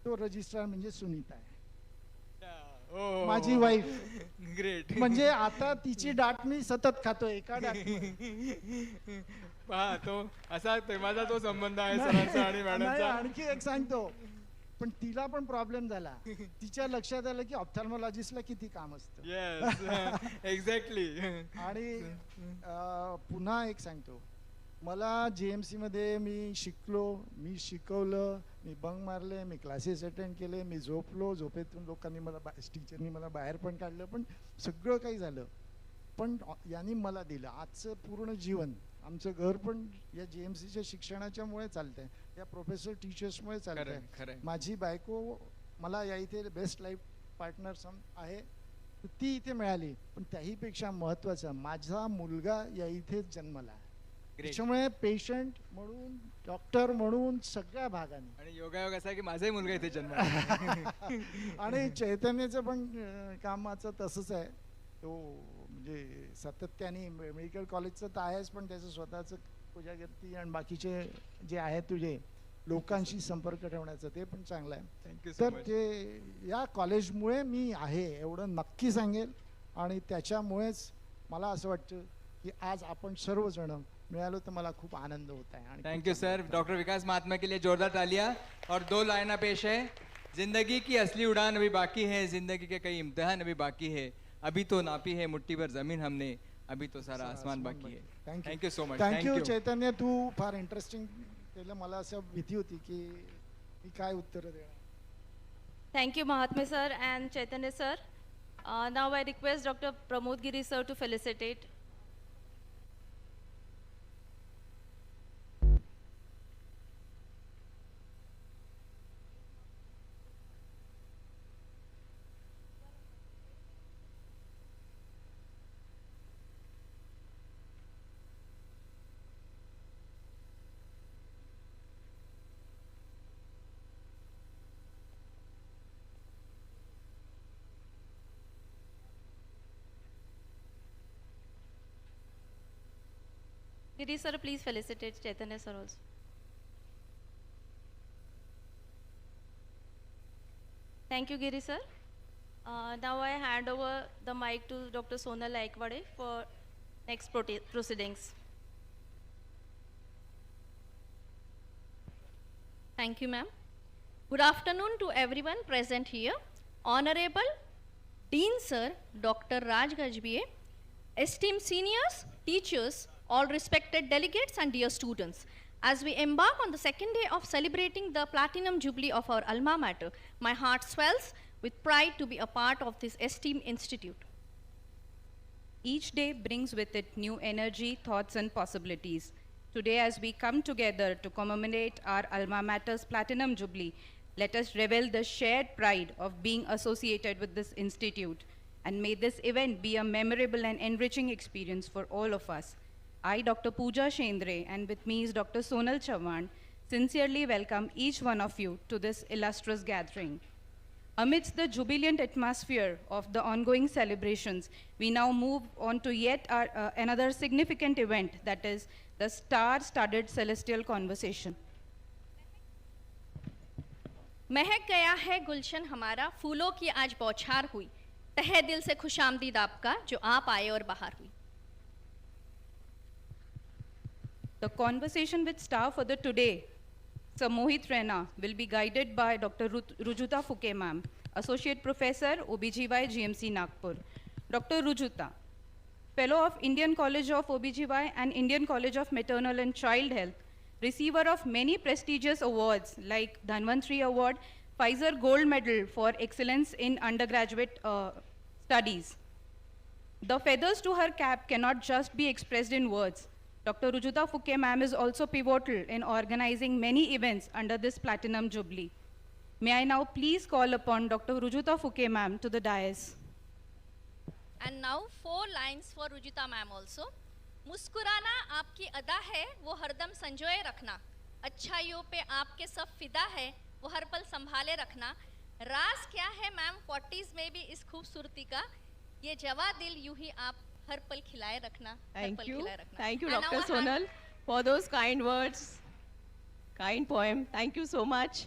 तो रजिस्ट्रार म्हणजे सुनीता आहे, माझी वाईफ. ग्रेट. म्हणजे आता तिची डाट मी सतत खातो एका डाट. पहा तो असा माझा तो संबंध आहे सरांचा आणि मॅडमचा. आणखी एक सांगतो, पण तिला पण प्रॉब्लेम झाला. तिच्या लक्षात आलं की ऑप्थॅल्मॉलॉजिस्टला किती काम असतं. Yes, exactly. आणि पुन्हा एक सांगतो, मला JMC मध्ये मी शिकलो, मी शिकवलं, मी बंक मारले, मी क्लासेस अटेंड केले, मी झोपलो, झोपेतून लोकांनी मला टीचरनी मला बाहेर पण काढलं, पण सगळं काही झालं. पण यांनी मला दिलं आजचं पूर्ण जीवन. आमचं घर पण या JMCच्या शिक्षणाच्यामुळे चालतंय, या प्रोफेसर टीचर्समुळे चालतंय. माझी बायको मला या इथे बेस्ट लाईफ पार्टनर आहे, ती इथे मिळाली. पण त्याहीपेक्षा महत्त्वाचं, माझा मुलगा या इथेच जन्मला. त्याच्यामुळे पेशंट म्हणून, डॉक्टर म्हणून सगळ्या भागाने. आणि योगायोग असा की माझाही मुलगा इथे जन्मला. आणि चैतन्याचं पण कामाचं तसंच आहे. तो म्हणजे सातत्याने मेडिकल कॉलेजचं तर आहेच, पण त्याचं स्वतःचं पूजागर्ती आणि बाकीचे जे आहे तुझे लोकांशी संपर्क ठेवण्याचं ते पण चांगलं आहे. थँक्यू. तर ते या कॉलेजमुळे मी आहे एवढं नक्की सांगेल. आणि त्याच्यामुळेच मला असं वाटतं की आज आपण सर्वजण मिळालो तर मला खूप आनंद होत आहे. Thank you sir. डॉक्टर विकास महात्मा के लिए जोरदार तालियां. और 2 लाइना पेश है. जिंदगी की असली उड़ान अभी बाकी है, जिंदगी के कई इम्तिहान अभी बाकी है, अभी तो नापी है मुट्ठी भर जमीन हमने, अभी तो सारा आसमान बाकी है. Thank you so much. थँक्यू चैतन्य, तू फार इंटरेस्टिंग केलं. मला असं भीती होती की मी काय उत्तर देणार. Thank you, Mahatma sir and Chaitanya sir. Now I request Dr. Pramod Giri sir to felicitate. Giri sir, please felicitate Chaitanya sir also. Thank you, Giri sir. Now I hand over the mic to Dr. Sonal Aikwade for next proceedings. Thank you, ma'am. Good afternoon to everyone present here. Honorable Dean Sir, Dr. Raj Gajbie, esteemed seniors, teachers, all respected delegates and dear students. As we embark on the second day of celebrating the Platinum Jubilee of our alma mater, my heart swells with pride to be a part of this esteemed institute. Each day brings with it new energy, thoughts and possibilities. Today, as we come together to commemorate our alma mater's Platinum Jubilee, let us revel the shared pride of being associated with this institute. And may this event be a memorable and enriching experience for all of us. I, Dr. Pooja Shendre, and with me is Dr. Sonal Chauhan, sincerely welcome each one of you to this illustrious gathering. Amidst the jubilant atmosphere of the ongoing celebrations, we now move on to yet another significant event, that is the star-studded celestial conversation. महक गया है गुलशन हमारा, फूलों की आज बौछार हुई, तहे दिल से खुशामदीद आपका जो आप आए और बाहर हुई. The conversation with star for the today, Sir Mohit Raina, will be guided by Dr. Rujuta Fuke ma'am, Associate Professor, OBGY, GMC Nagpur. Dr. Rujuta, Fellow of Indian College of OBGY and Indian College of Maternal and Child Health, receiver of many prestigious awards like Dhanvantri Award, Pfizer Gold Medal for excellence in undergraduate studies. The feathers to her cap cannot just be expressed in words. Dr. Rujuta Fouquet ma'am is also pivotal in organizing many events under this Platinum Jubilee. May I now please call upon Dr. Rujuta Fouquet ma'am to the dais. And now 4 lines for Rujita ma'am also. मुस्कुराना आपकी अदा है, वो हरदम संजोए रखना. अच्छाइयों पे आपके सब फिदा है, वो हर पल संभाले रखना. राज क्या है मैम 40s में भी इस खूबसूरती का, ये जवा दिल यूं ही आप हर पल खिलाए रखना. Thank you Dr. Sonal for those kind words, kind poem. Thank you so much.